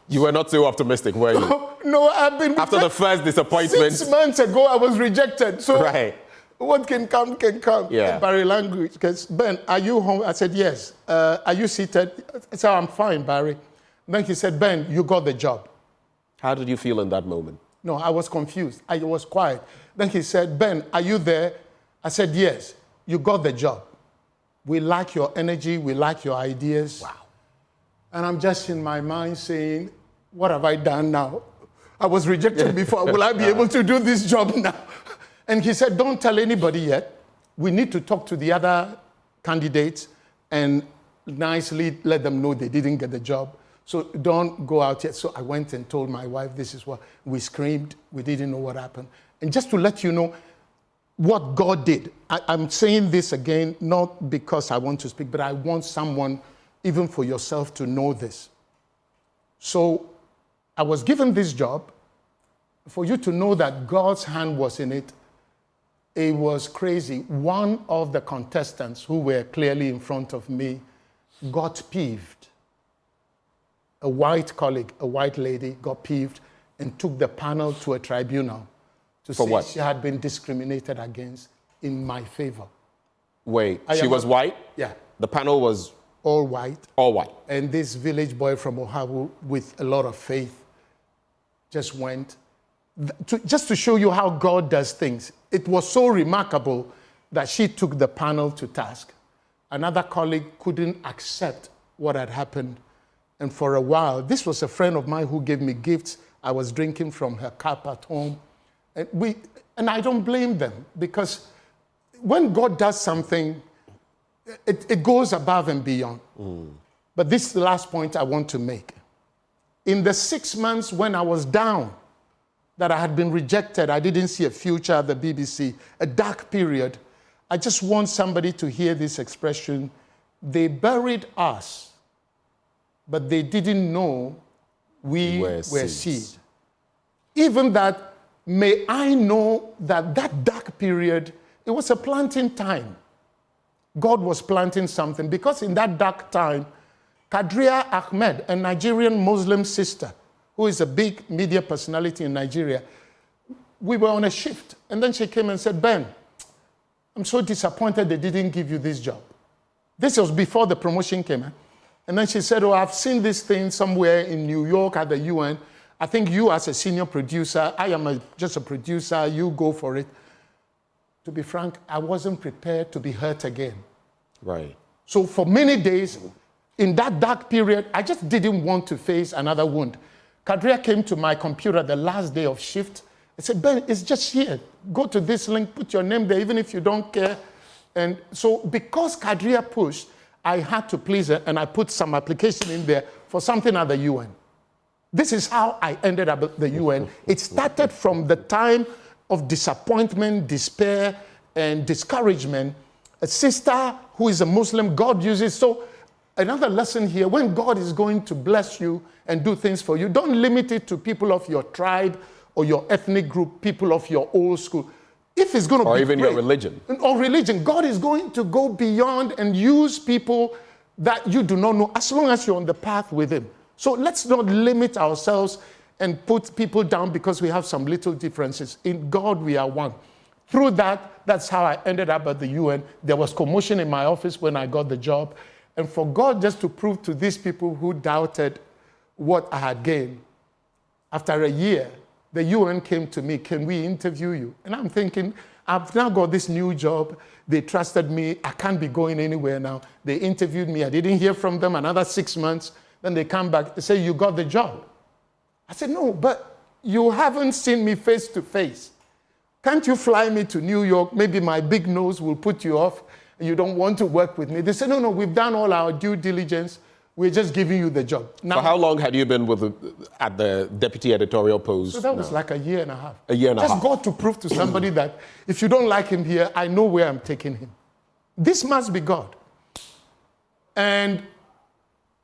You were not so optimistic, were you? No, I've been... After the first disappointment... 6 months ago, I was rejected. So right. What can come, can come. Yeah. Barry Langridge, because, Ben, are you home? I said, yes. Are you seated? I said, I'm fine, Barry. Then he said, Ben, you got the job. How did you feel in that moment? No, I was confused. I was quiet. Then he said, Ben, are you there? I said, yes. You got the job. We like your energy. We like your ideas. Wow. And I'm just in my mind saying, what have I done now? I was rejected before. Will I be able to do this job now? And he said, don't tell anybody yet. We need to talk to the other candidates and nicely let them know they didn't get the job. So don't go out yet. So I went and told my wife, this is what we screamed. We didn't know what happened. And just to let you know what God did, I'm saying this again, not because I want to speak, but I want someone, even for yourself, to know this. So I was given this job. For you to know that God's hand was in it, it was crazy. One of the contestants who were clearly in front of me got peeved. A white colleague, a white lady, got peeved and took the panel to a tribunal to say she had been discriminated against in my favor. Wait, she was white? Yeah. The panel was? All white. All white. And this village boy from Ohabu, with a lot of faith, just went. Just to show you how God does things. It was so remarkable that she took the panel to task. Another colleague couldn't accept what had happened. And for a while, this was a friend of mine who gave me gifts. I was drinking from her cup at home. And I don't blame them, because when God does something, it goes above and beyond. But this is the last point I want to make. In the 6 months when I was down, that I had been rejected, I didn't see a future at the BBC, a dark period, I just want somebody to hear this expression. They buried us, but they didn't know we were seed. Even that, may I know that that dark period, it was a planting time. God was planting something, because in that dark time, Kadria Ahmed, a Nigerian Muslim sister, who is a big media personality in Nigeria, we were on a shift. And then she came and said, Ben, I'm so disappointed they didn't give you this job. This was before the promotion came. And then she said, oh, I've seen this thing somewhere in New York at the UN. I think you as a senior producer, I am just a producer, you go for it. To be frank, I wasn't prepared to be hurt again. Right. So for many days, in that dark period, I just didn't want to face another wound. Kadria came to my computer the last day of shift. I said, Ben, it's just here. Go to this link, put your name there, even if you don't care. And so because Kadria pushed, I had to please her, and I put some application in there for something at the UN. This is how I ended up at the UN. It started from the time of disappointment, despair, and discouragement. A sister who is a Muslim, God uses. So another lesson here, when God is going to bless you and do things for you, don't limit it to people of your tribe or your ethnic group, people of your old school. If it's going to be or even great, your religion. Or religion, God is going to go beyond and use people that you do not know as long as you're on the path with him. So let's not limit ourselves and put people down because we have some little differences. In God, we are one. Through that, that's how I ended up at the UN. There was commotion in my office when I got the job. And for God just to prove to these people who doubted what I had gained, after a year, the UN came to me, can we interview you? And I'm thinking, I've now got this new job. They trusted me. I can't be going anywhere now. They interviewed me. I didn't hear from them another 6 months. Then they come back, they say, you got the job. I said, no, but you haven't seen me face to face. Can't you fly me to New York? Maybe my big nose will put you off and you don't want to work with me. They said, no, we've done all our due diligence. We're just giving you the job. Now, for how long had you been at the deputy editorial post? So that was like a year and a half. A year and a half. Just got to prove to somebody that if you don't like him here, I know where I'm taking him. This must be God. And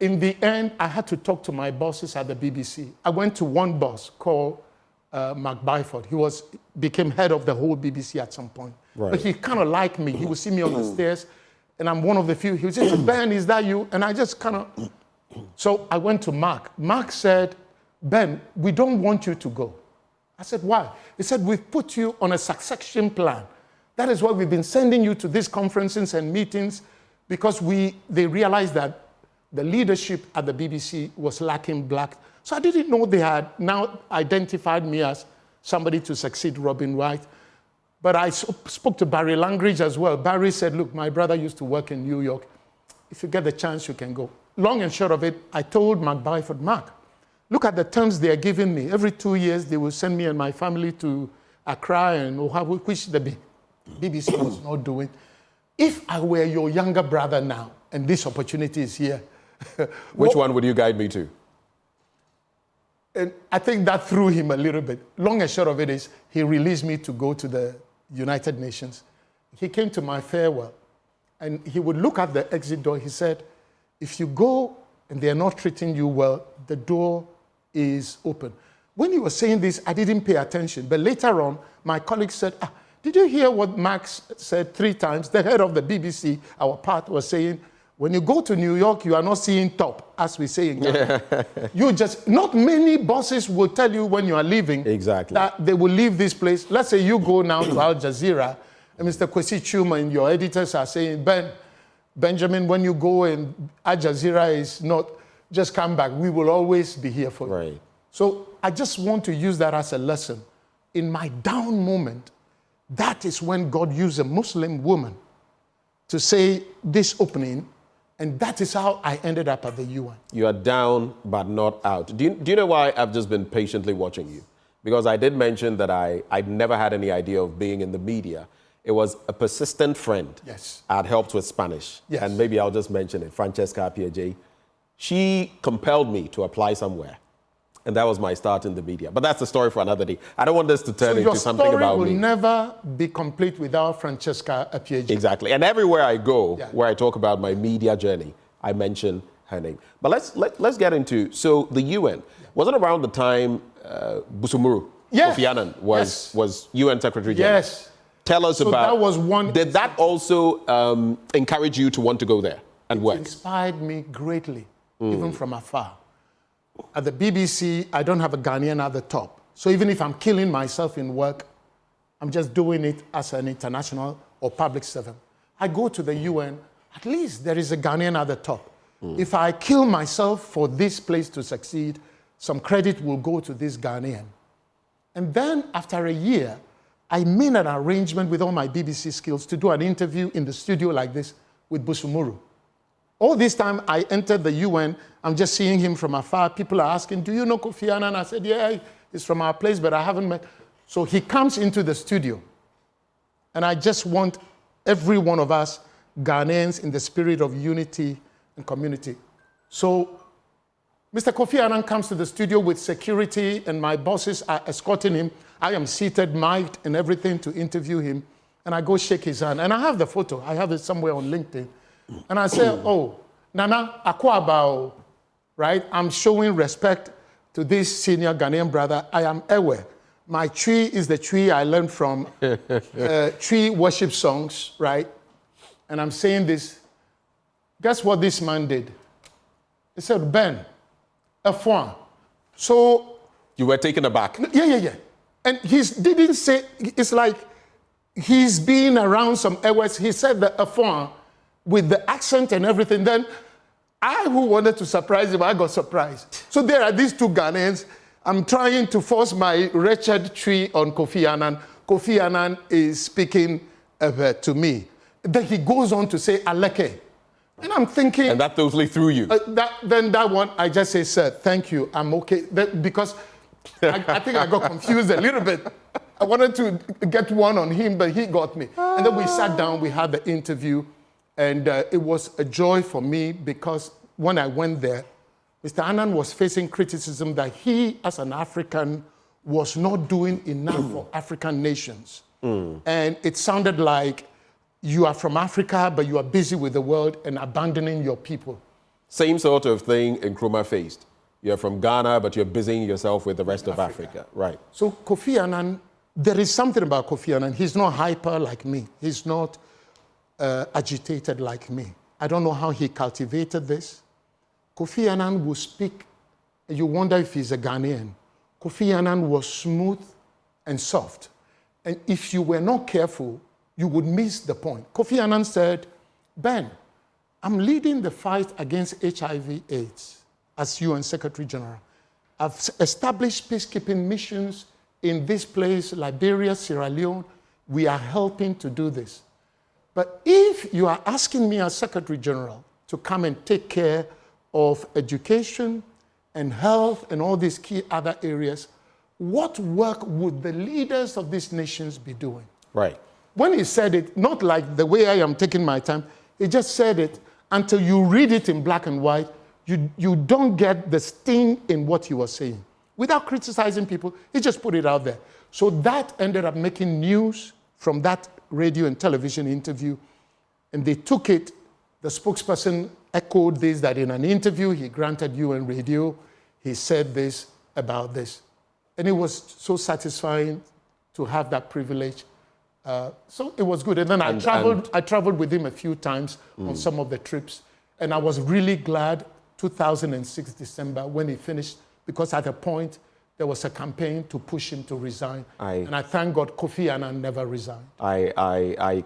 in the end, I had to talk to my bosses at the BBC. I went to one boss called Mark Byford. He became head of the whole BBC at some point. Right. But he kind of liked me. He would see me on the stairs, and I'm one of the few. He would say, Ben, is that you? And I just kind of... So I went to Mark. Mark said, Ben, we don't want you to go. I said, why? He said, we've put you on a succession plan. That is why we've been sending you to these conferences and meetings, because they realized that the leadership at the BBC was lacking black. So I didn't know they had now identified me as somebody to succeed Robin Wright. But I spoke to Barry Langridge as well. Barry said, look, my brother used to work in New York. If you get the chance, you can go. Long and short of it, I told Mark Byford, Mark, look at the terms they are giving me. Every 2 years, they will send me and my family to Accra and Oahu, which the BBC was not doing. If I were your younger brother now, and this opportunity is here, which one would you guide me to? And I think that threw him a little bit. Long and short of it is, he released me to go to the United Nations. He came to my farewell, and he would look at the exit door. He said, if you go and they're not treating you well, the door is open. When he was saying this, I didn't pay attention. But later on, my colleague said, did you hear what Max said 3 times? The head of the BBC, our part, was saying, when you go to New York, you are not seeing top, as we say in Ghana. Not many bosses will tell you when you are leaving that they will leave this place. Let's say you go now to Al Jazeera, and Mr. Kwesi Chuma and your editors are saying, Benjamin, when you go and Al Jazeera is not, just come back. We will always be here for you. Right. So I just want to use that as a lesson. In my down moment, that is when God used a Muslim woman to say this opening. And that is how I ended up at the UN. You are down, but not out. Do you know why I've just been patiently watching you? Because I did mention that I'd never had any idea of being in the media. It was a persistent friend. Yes. I'd helped with Spanish. Yes. And maybe I'll just mention it, Francesca Piaget. She compelled me to apply somewhere. And that was my start in the media. But that's a story for another day. I don't want this to turn into something about me. Your story will never be complete without Francesca Piaget. Exactly. And everywhere I go, where I talk about my media journey, I mention her name. But let's get into, so the UN. Was it around the time Busumuru, Kofi Annan, was UN Secretary General? Yes. Tell us about, that was one. Did that also encourage you to want to go there and work? It inspired me greatly, even from afar. At the BBC, I don't have a Ghanaian at the top. So even if I'm killing myself in work, I'm just doing it as an international or public servant. I go to the UN, at least there is a Ghanaian at the top. If I kill myself for this place to succeed, some credit will go to this Ghanaian. And then after a year, I made an arrangement with all my BBC skills to do an interview in the studio like this with Busumuru. All this time, I entered the UN. I'm just seeing him from afar. People are asking, do you know Kofi Annan? I said, yeah, he's from our place, but I haven't met. So he comes into the studio. And I just want every one of us, Ghanaians, in the spirit of unity and community. So Mr. Kofi Annan comes to the studio with security, and my bosses are escorting him. I am seated, mic'd, and everything to interview him. And I go shake his hand. And I have the photo. I have it somewhere on LinkedIn. And I say, oh, Nana Akwabao, right? I'm showing respect to this senior Ghanaian brother. I am Ewe. My tree is the tree I learned from tree worship songs, right? And I'm saying this. Guess what this man did? He said, Ben, F1. So... You were taken aback. Yeah. And he didn't say, it's like he's been around some airways. He said the F1 with the accent and everything. Then I, who wanted to surprise him, I got surprised. So there are these two Ghanaians. I'm trying to force my wretched tree on Kofi Annan. Kofi Annan is speaking to me. Then he goes on to say, Aleke. And I'm thinking... And that totally threw you. Then that one, I just say, sir, thank you, I'm okay. Because I think I got confused a little bit. I wanted to get one on him, but he got me. And then we sat down, we had the interview, and it was a joy for me because when I went there, Mr. Annan was facing criticism that he, as an African, was not doing enough for African nations. And it sounded like you are from Africa, but you are busy with the world and abandoning your people. Same sort of thing Nkrumah faced. You're from Ghana, but you're busying yourself with the rest of Africa. Right. So Kofi Annan, there is something about Kofi Annan. He's not hyper like me. He's not agitated like me. I don't know how he cultivated this. Kofi Annan will speak, and you wonder if he's a Ghanaian. Kofi Annan was smooth and soft. And if you were not careful, you would miss the point. Kofi Annan said, Ben, I'm leading the fight against HIV/AIDS as UN Secretary General. I've established peacekeeping missions in this place, Liberia, Sierra Leone. We are helping to do this. But if you are asking me as Secretary General to come and take care of education and health and all these key other areas, what work would the leaders of these nations be doing? Right. When he said it, not like the way I am taking my time, he just said it until you read it in black and white, you don't get the sting in what he was saying. Without criticizing people, he just put it out there. So that ended up making news from that radio and television interview, and they took it. The spokesperson echoed this, that in an interview he granted UN Radio, he said this about this. And it was so satisfying to have that privilege. So it was good. And then I traveled with him a few times on some of the trips. And I was really glad 2006 December when he finished, because at a point there was a campaign to push him to resign. And I thank God Kofi Annan never resigned. I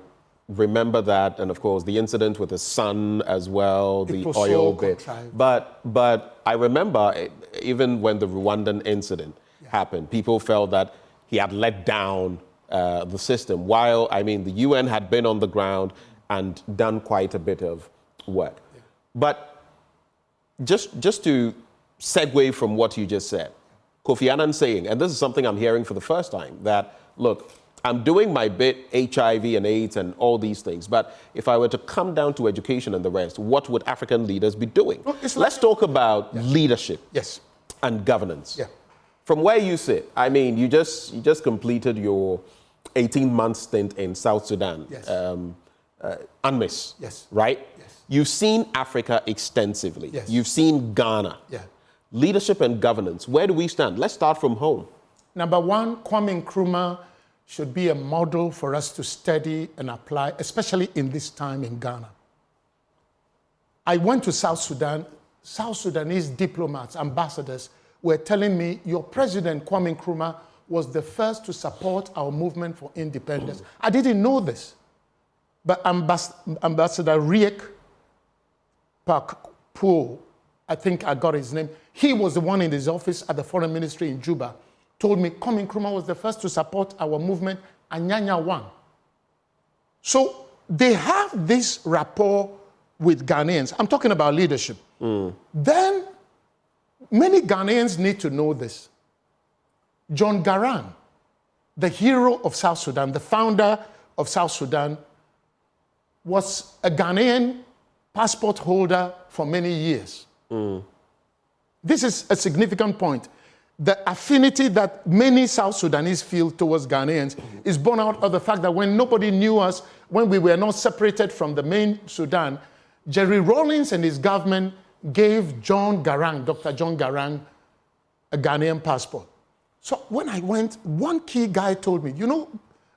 remember that, and of course the incident with his son as well, the oil bit. But I remember even when the Rwandan incident happened, people felt that he had let down the system, while, I mean, the UN had been on the ground and done quite a bit of work. Yeah. But just to segue from what you just said, Kofi Annan saying, and this is something I'm hearing for the first time, that, look, I'm doing my bit, HIV and AIDS and all these things, but if I were to come down to education and the rest, what would African leaders be doing? Well, let's talk about leadership and governance. Yeah. From where you sit, I mean, you just completed your 18-month stint in South Sudan, UNMISS, right? Yes. You've seen Africa extensively. Yes. You've seen Ghana. Yeah. Leadership and governance, where do we stand? Let's start from home. Number one, Kwame Nkrumah should be a model for us to study and apply, especially in this time in Ghana. I went to South Sudan. South Sudanese diplomats, ambassadors, were telling me, your president, Kwame Nkrumah, was the first to support our movement for independence. I didn't know this. But Ambassador Riek Pakpo, I think I got his name, he was the one in his office at the foreign ministry in Juba, told me Kwame Nkrumah was the first to support our movement, Anyanya One. So they have this rapport with Ghanaians. I'm talking about leadership. Then many Ghanaians need to know this. John Garang, the hero of South Sudan, the founder of South Sudan, was a Ghanaian passport holder for many years. This is a significant point. The affinity that many South Sudanese feel towards Ghanaians is born out of the fact that when nobody knew us, when we were not separated from the main Sudan, Jerry Rawlings and his government gave John Garang, Dr. John Garang, a Ghanaian passport. So when I went, one key guy told me, you know,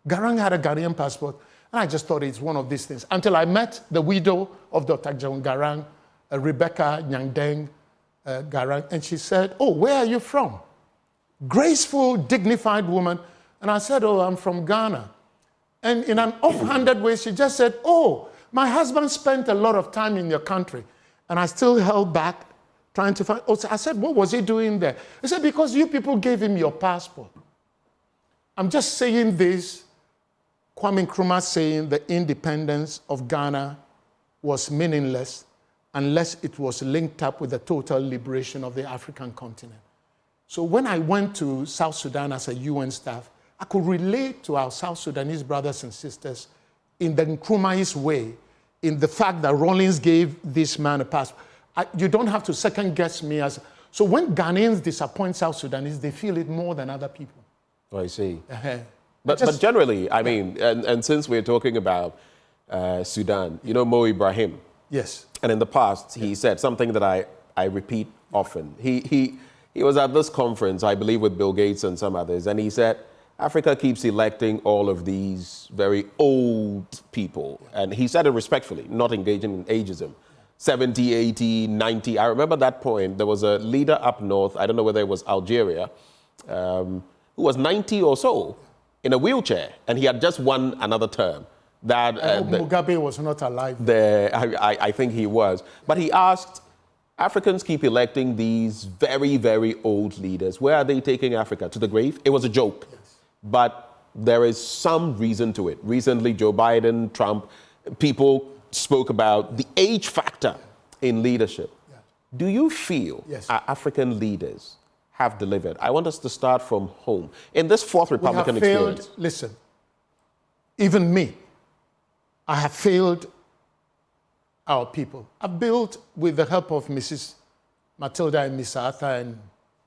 Garang had a Ghanaian passport. And I just thought it's one of these things. Until I met the widow of Dr. John Garang, Rebecca Nyangdeng Garang, and she said, oh, where are you from? Graceful, dignified woman. And I said, oh, I'm from Ghana. And in an offhanded way, she just said, oh, my husband spent a lot of time in your country. And I still held back, trying to find. Oh, I said, what was he doing there? He said, because you people gave him your passport. I'm just saying this. Kwame Nkrumah saying the independence of Ghana was meaningless unless it was linked up with the total liberation of the African continent. So when I went to South Sudan as a UN staff, I could relate to our South Sudanese brothers and sisters in the Nkrumahist way, in the fact that Rawlings gave this man a passport. You don't have to second guess me as. So when Ghanaians disappoint South Sudanese, they feel it more than other people. Oh, I see. But generally, I mean, and since we're talking about Sudan, you know Mo Ibrahim? Yes. And in the past, he said something that I repeat often. He was at this conference, I believe, with Bill Gates and some others, and he said, Africa keeps electing all of these very old people. And he said it respectfully, not engaging in ageism. 70, 80, 90. I remember that point. There was a leader up north, I don't know whether it was Algeria, who was 90 or so, in a wheelchair, and he had just won another term. That Mugabe was not alive. I think he was. But he asked, Africans keep electing these very, very old leaders. Where are they taking Africa? To the grave? It was a joke. Yes. But there is some reason to it. Recently, Joe Biden, Trump, people spoke about the age factor in leadership. Yeah. Do you feel our African leaders have delivered? I want us to start from home. In this fourth Republican experience. Listen, even me, I have failed our people. I've built, with the help of Mrs. Matilda and Miss Arthur and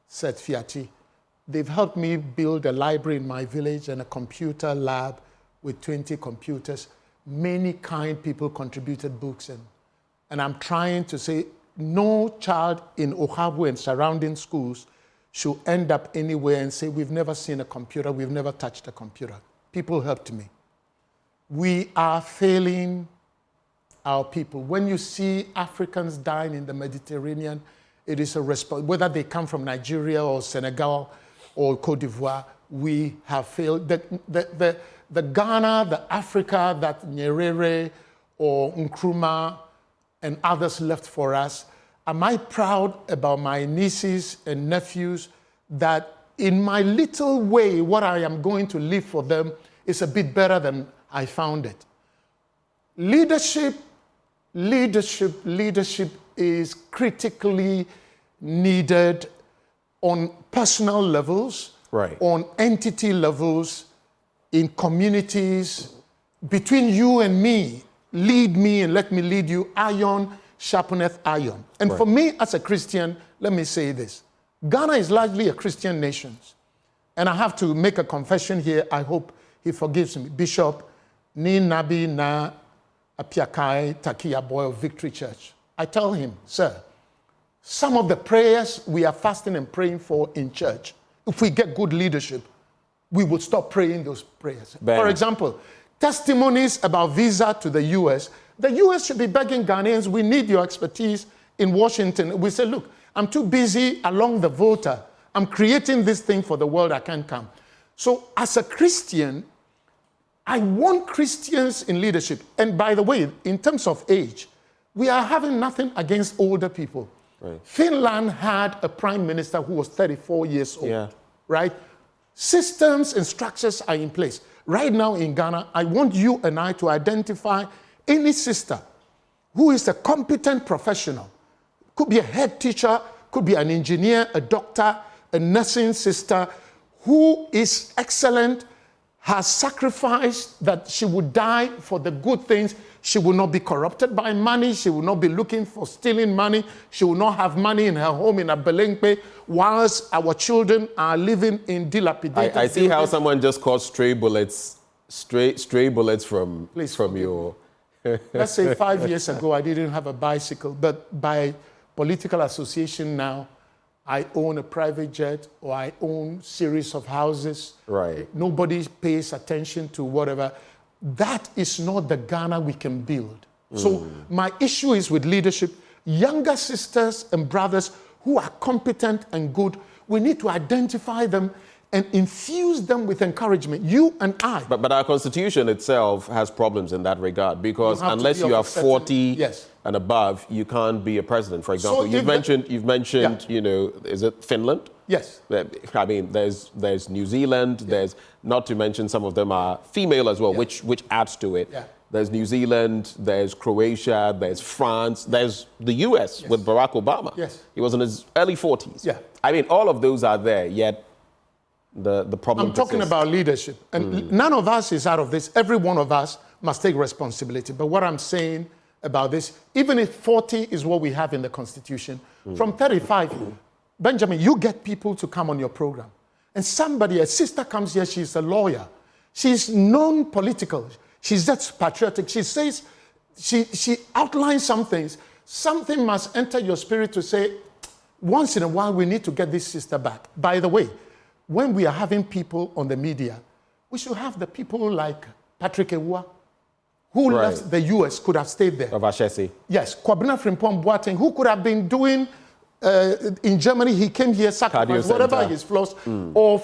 Seth Fiati, they've helped me build a library in my village and a computer lab with 20 computers. Many kind people contributed books. And I'm trying to say no child in Ohabu and surrounding schools should end up anywhere and say, we've never seen a computer, we've never touched a computer. People helped me. We are failing our people. When you see Africans dying in the Mediterranean, it is a response, whether they come from Nigeria or Senegal or Cote d'Ivoire, we have failed. The Ghana, the Africa that Nyerere or Nkrumah and others left for us, am I proud about my nieces and nephews that in my little way, what I am going to leave for them is a bit better than I found it? Leadership is critically needed on personal levels, on entity levels, in communities, between you and me. Lead me and let me lead you. Iron sharpeneth iron. And for me as a Christian, let me say this. Ghana is largely a Christian nation. And I have to make a confession here. I hope he forgives me. Bishop Ni Nabi Na Apiakai Takia Boy of Victory Church. I tell him, sir, some of the prayers we are fasting and praying for in church, if we get good leadership, we would stop praying those prayers. For example, testimonies about visa to the U.S. The U.S. should be begging Ghanaians, we need your expertise in Washington. We say, look, I'm too busy along the voter. I'm creating this thing for the world, I can't come. So as a Christian, I want Christians in leadership. And by the way, in terms of age, we are having nothing against older people. Right. Finland had a prime minister who was 34 years old, Yeah. right? Systems and structures are in place. Right now in Ghana, I want you and I to identify any sister who is a competent professional. Could be a head teacher, could be an engineer, a doctor, a nursing sister, who is excellent, has sacrificed that she would die for the good things. She will not be corrupted by money. She will not be looking for stealing money. She will not have money in her home in Abelemkpe, whilst our children are living in dilapidated I see how buildings. someone just caught stray bullets from Please from forgive your... Let's say 5 years ago, I didn't have a bicycle, but by political association now, I own a private jet or I own series of houses. Right. Nobody pays attention to whatever. That is not the Ghana we can build. So my issue is with leadership. Younger sisters and brothers who are competent and good, we need to identify them and infuse them with encouragement. You and I. But our constitution itself has problems in that regard, because unless you are 40 yes. and above, you can't be a president. For example, So you've mentioned, yeah. you know, is it Finland? Yes. I mean, there's New Zealand. Yeah. There's, not to mention, some of them are female as well, yeah. which adds to it. Yeah. There's New Zealand, there's Croatia, there's France, there's the US with Barack Obama. Yes. He was in his early 40s. Yeah. I mean, all of those are there, yet the problem I'm talking persists. about leadership. And none of us is out of this. Every one of us must take responsibility. But what I'm saying about this, even if 40 is what we have in the Constitution, from 35, Benjamin, you get people to come on your program. And a sister comes here, she's a lawyer. She's non-political. She's just patriotic. She says, she outlines some things. Something must enter your spirit to say, once in a while, we need to get this sister back. By the way, when we are having people on the media, we should have the people like Patrick Ewua, who left the US, could have stayed there. Of Ashesi. Yes, Kwabena Frimpong Boateng, who could have been doing, in Germany, he came here, sacrificed whatever his flaws, or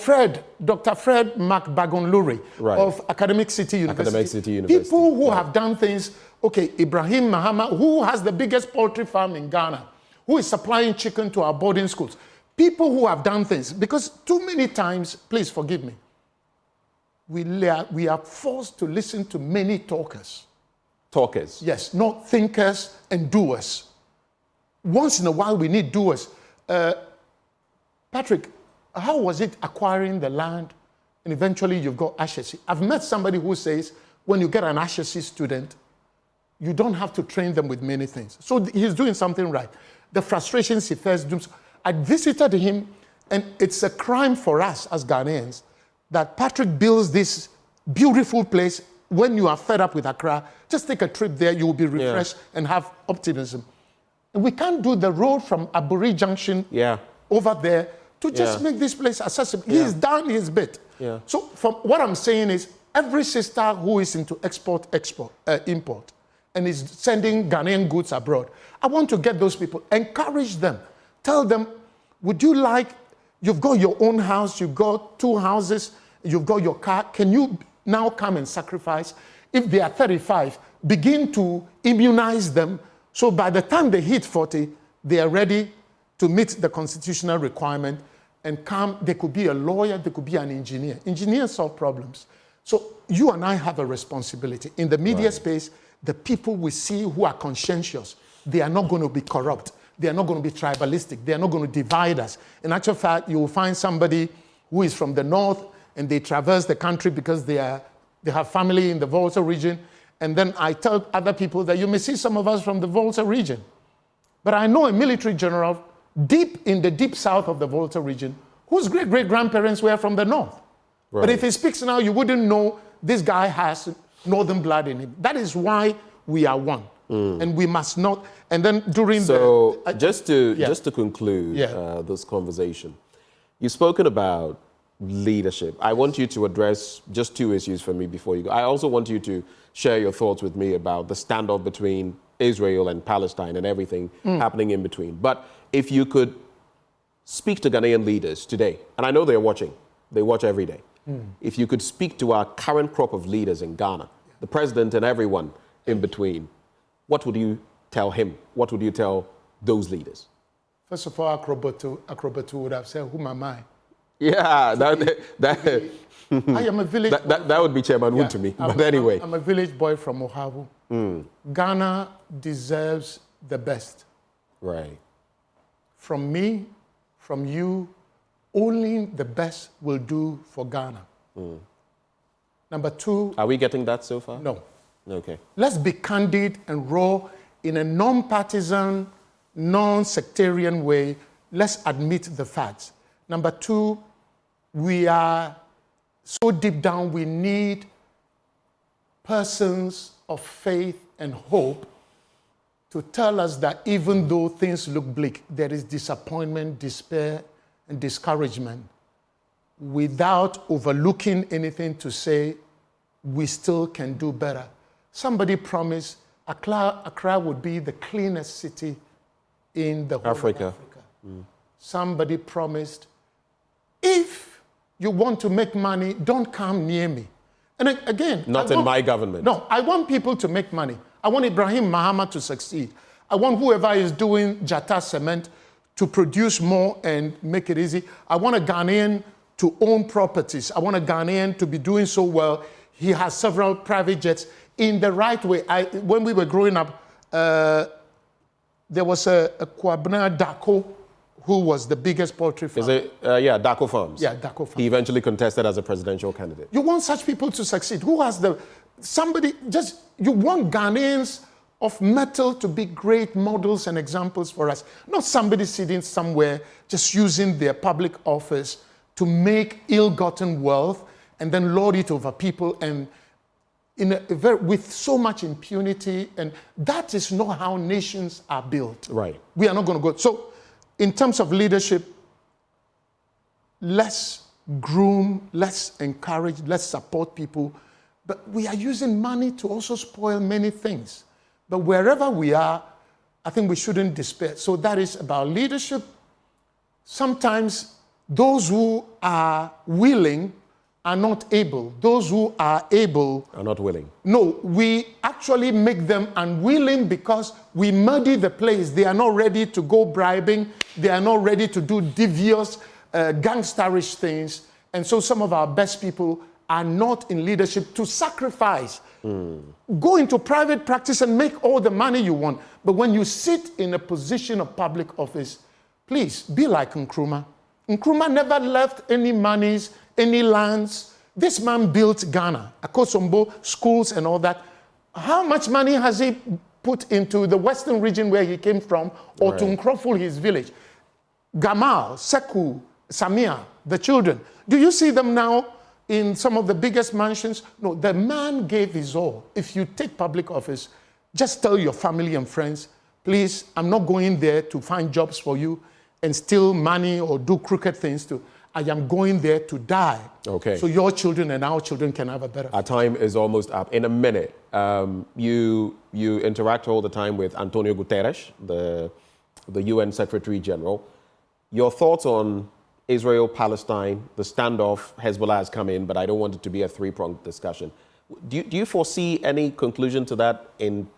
Dr. Fred McBagonluri of Academic City University. People who have done things, okay, Ibrahim Mahama, who has the biggest poultry farm in Ghana, who is supplying chicken to our boarding schools. People who have done things, because too many times, please forgive me, we are forced to listen to many talkers. Talkers? Yes, not thinkers and doers. Once in a while, we need doers. Patrick, how was it acquiring the land and eventually you've got Ashesi? I've met somebody who says when you get an Ashesi student, you don't have to train them with many things. So he's doing something right. The frustrations he first does. I visited him, and it's a crime for us as Ghanaians that Patrick builds this beautiful place. When you are fed up with Accra, just take a trip there, you will be refreshed and have optimism. And we can't do the road from Aburi Junction over there to just make this place accessible. He's done his bit. So from what I'm saying is, every sister who is into import, and is sending Ghanaian goods abroad, I want to get those people, encourage them. Tell them, would you like, you've got your own house, you've got 2 houses, you've got your car, can you now come and sacrifice? If they are 35, begin to immunize them, so by the time they hit 40, they are ready to meet the constitutional requirement and come. They could be a lawyer, they could be an engineer. Engineers solve problems. So you and I have a responsibility. In the media space, the people we see who are conscientious, they are not going to be corrupt. They are not going to be tribalistic. They are not going to divide us. In actual fact, you will find somebody who is from the north and they traverse the country because they have family in the Volta region. And then I tell other people that you may see some of us from the Volta region. But I know a military general deep in the deep south of the Volta region whose great-great-grandparents were from the north. But if he speaks now, you wouldn't know this guy has northern blood in him. That is why we are one. And we must not. And then during just to conclude this conversation, you've spoken about leadership. I want you to address just 2 issues for me before you go. I also want you to share your thoughts with me about the standoff between Israel and Palestine and everything happening in between. But if you could speak to Ghanaian leaders today, and I know they're watching, they watch every day. If you could speak to our current crop of leaders in Ghana, the president and everyone in between, what would you tell him? What would you tell those leaders? First of all, Acrobato would have said, whom am I? Yeah, I am a village boy. That would be Chairman Wood to me. But anyway. I'm a village boy from Ohabu. Ghana deserves the best. Right. From me, from you, only the best will do for Ghana. Number two. Are we getting that so far? No. Okay. Let's be candid and raw in a non-partisan, non-sectarian way. Let's admit the facts. Number two, we are so deep down, we need persons of faith and hope to tell us that even though things look bleak, there is disappointment, despair, and discouragement, without overlooking anything to say we still can do better. Somebody promised Accra would be the cleanest city in the whole Africa. of Africa. Somebody promised, if you want to make money, don't come near me. And again, not in my government. No, I want people to make money. I want Ibrahim Mahama to succeed. I want whoever is doing Jata cement to produce more and make it easy. I want a Ghanaian to own properties. I want a Ghanaian to be doing so well. He has several private jets in the right way. When we were growing up, there was a Kwabena Dako who was the biggest poultry farm. Is it, yeah, Dako Farms. Yeah, Dako Farms. He eventually contested as a presidential candidate. You want such people to succeed. Who has you want Ghanaians of metal to be great models and examples for us. Not somebody sitting somewhere just using their public office to make ill-gotten wealth and then lord it over people and with so much impunity. And that is not how nations are built. Right. We are not going to go. So in terms of leadership, let's groom, let's encourage, let's support people. But we are using money to also spoil many things. But wherever we are, I think we shouldn't despair. So that is about leadership. Sometimes those who are willing are not able. Those who are able are not willing. No, we actually make them unwilling because we muddy the place. They are not ready to go bribing. They are not ready to do devious, gangsterish things. And so some of our best people are not in leadership to sacrifice. Go into private practice and make all the money you want. But when you sit in a position of public office, please be like Nkrumah. Nkrumah never left any monies, any lands. This man built Ghana, Akosombo, schools and all that. How much money has he put into the western region where he came from, or to Nkroful, his village? Gamal, Seku, Samia, the children. Do you see them now in some of the biggest mansions? No, the man gave his all. If you take public office, just tell your family and friends, please, I'm not going there to find jobs for you and steal money or do crooked things. I am going there to die. Okay. So your children and our children can have a better future. Our time is almost up. In a minute, you interact all the time with Antonio Guterres, the UN Secretary General. Your thoughts on Israel, Palestine, the standoff? Hezbollah has come in, but I don't want it to be a three-pronged discussion. Do you foresee any conclusion to that in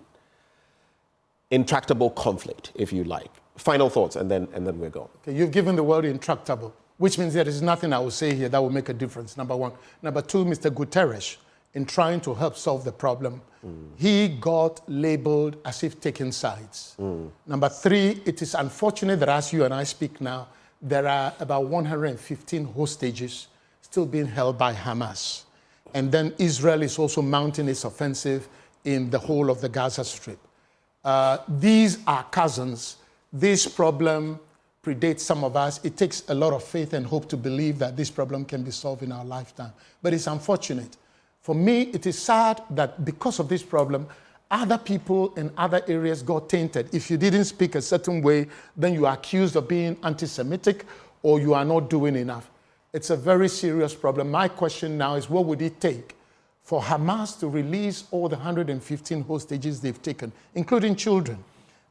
intractable conflict, if you like? Final thoughts, and then we're gone. Okay, you've given the word intractable, which means there is nothing I will say here that will make a difference, number one. Number two, Mr. Guterres, in trying to help solve the problem, he got labeled as if taking sides. Number three, it is unfortunate that as you and I speak now, there are about 115 hostages still being held by Hamas. And then Israel is also mounting its offensive in the whole of the Gaza Strip. These are cousins. This problem predates some of us. It takes a lot of faith and hope to believe that this problem can be solved in our lifetime. But it's unfortunate. For me, it is sad that because of this problem, other people in other areas got tainted. If you didn't speak a certain way, then you are accused of being anti-Semitic or you are not doing enough. It's a very serious problem. My question now is, what would it take for Hamas to release all the 115 hostages they've taken, including children?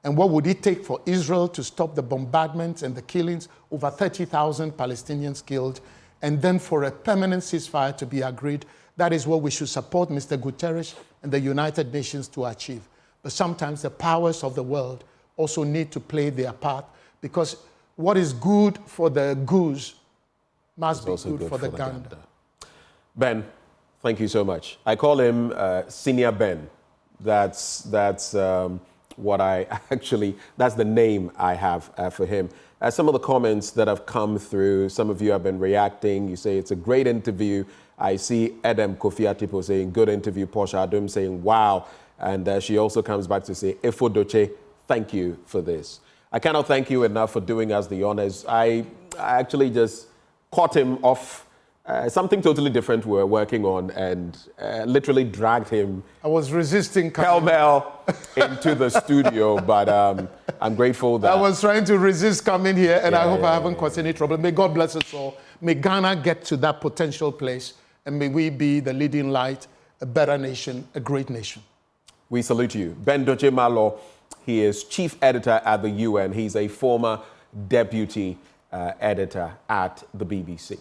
And what would it take for Israel to stop the bombardments and the killings? Over 30,000 Palestinians killed. and then for a permanent ceasefire to be agreed. That is what we should support Mr. Guterres and the United Nations to achieve. But sometimes the powers of the world also need to play their part, because what is good for the goose must be good for the gander. Ben, thank you so much. I call him Senior Ben. That's what I actually, that's the name I have for him. Some of the comments that have come through, some of you have been reacting. You say it's a great interview. I see Edem Kofi Atipo saying, good interview. Portia Adum saying, wow. And she also comes back to say, Efo Dotsei, thank you for this. I cannot thank you enough for doing us the honors. I actually just caught him off something totally different we were working on, and literally dragged him. I was resisting pell-mell into the studio, but I'm grateful that... I was trying to resist coming here, and I hope I haven't caused any trouble. May God bless us all. May Ghana get to that potential place, and may we be the leading light, a better nation, a great nation. We salute you. Ben Malo, he is chief editor at the UN. He's a former deputy editor at the BBC.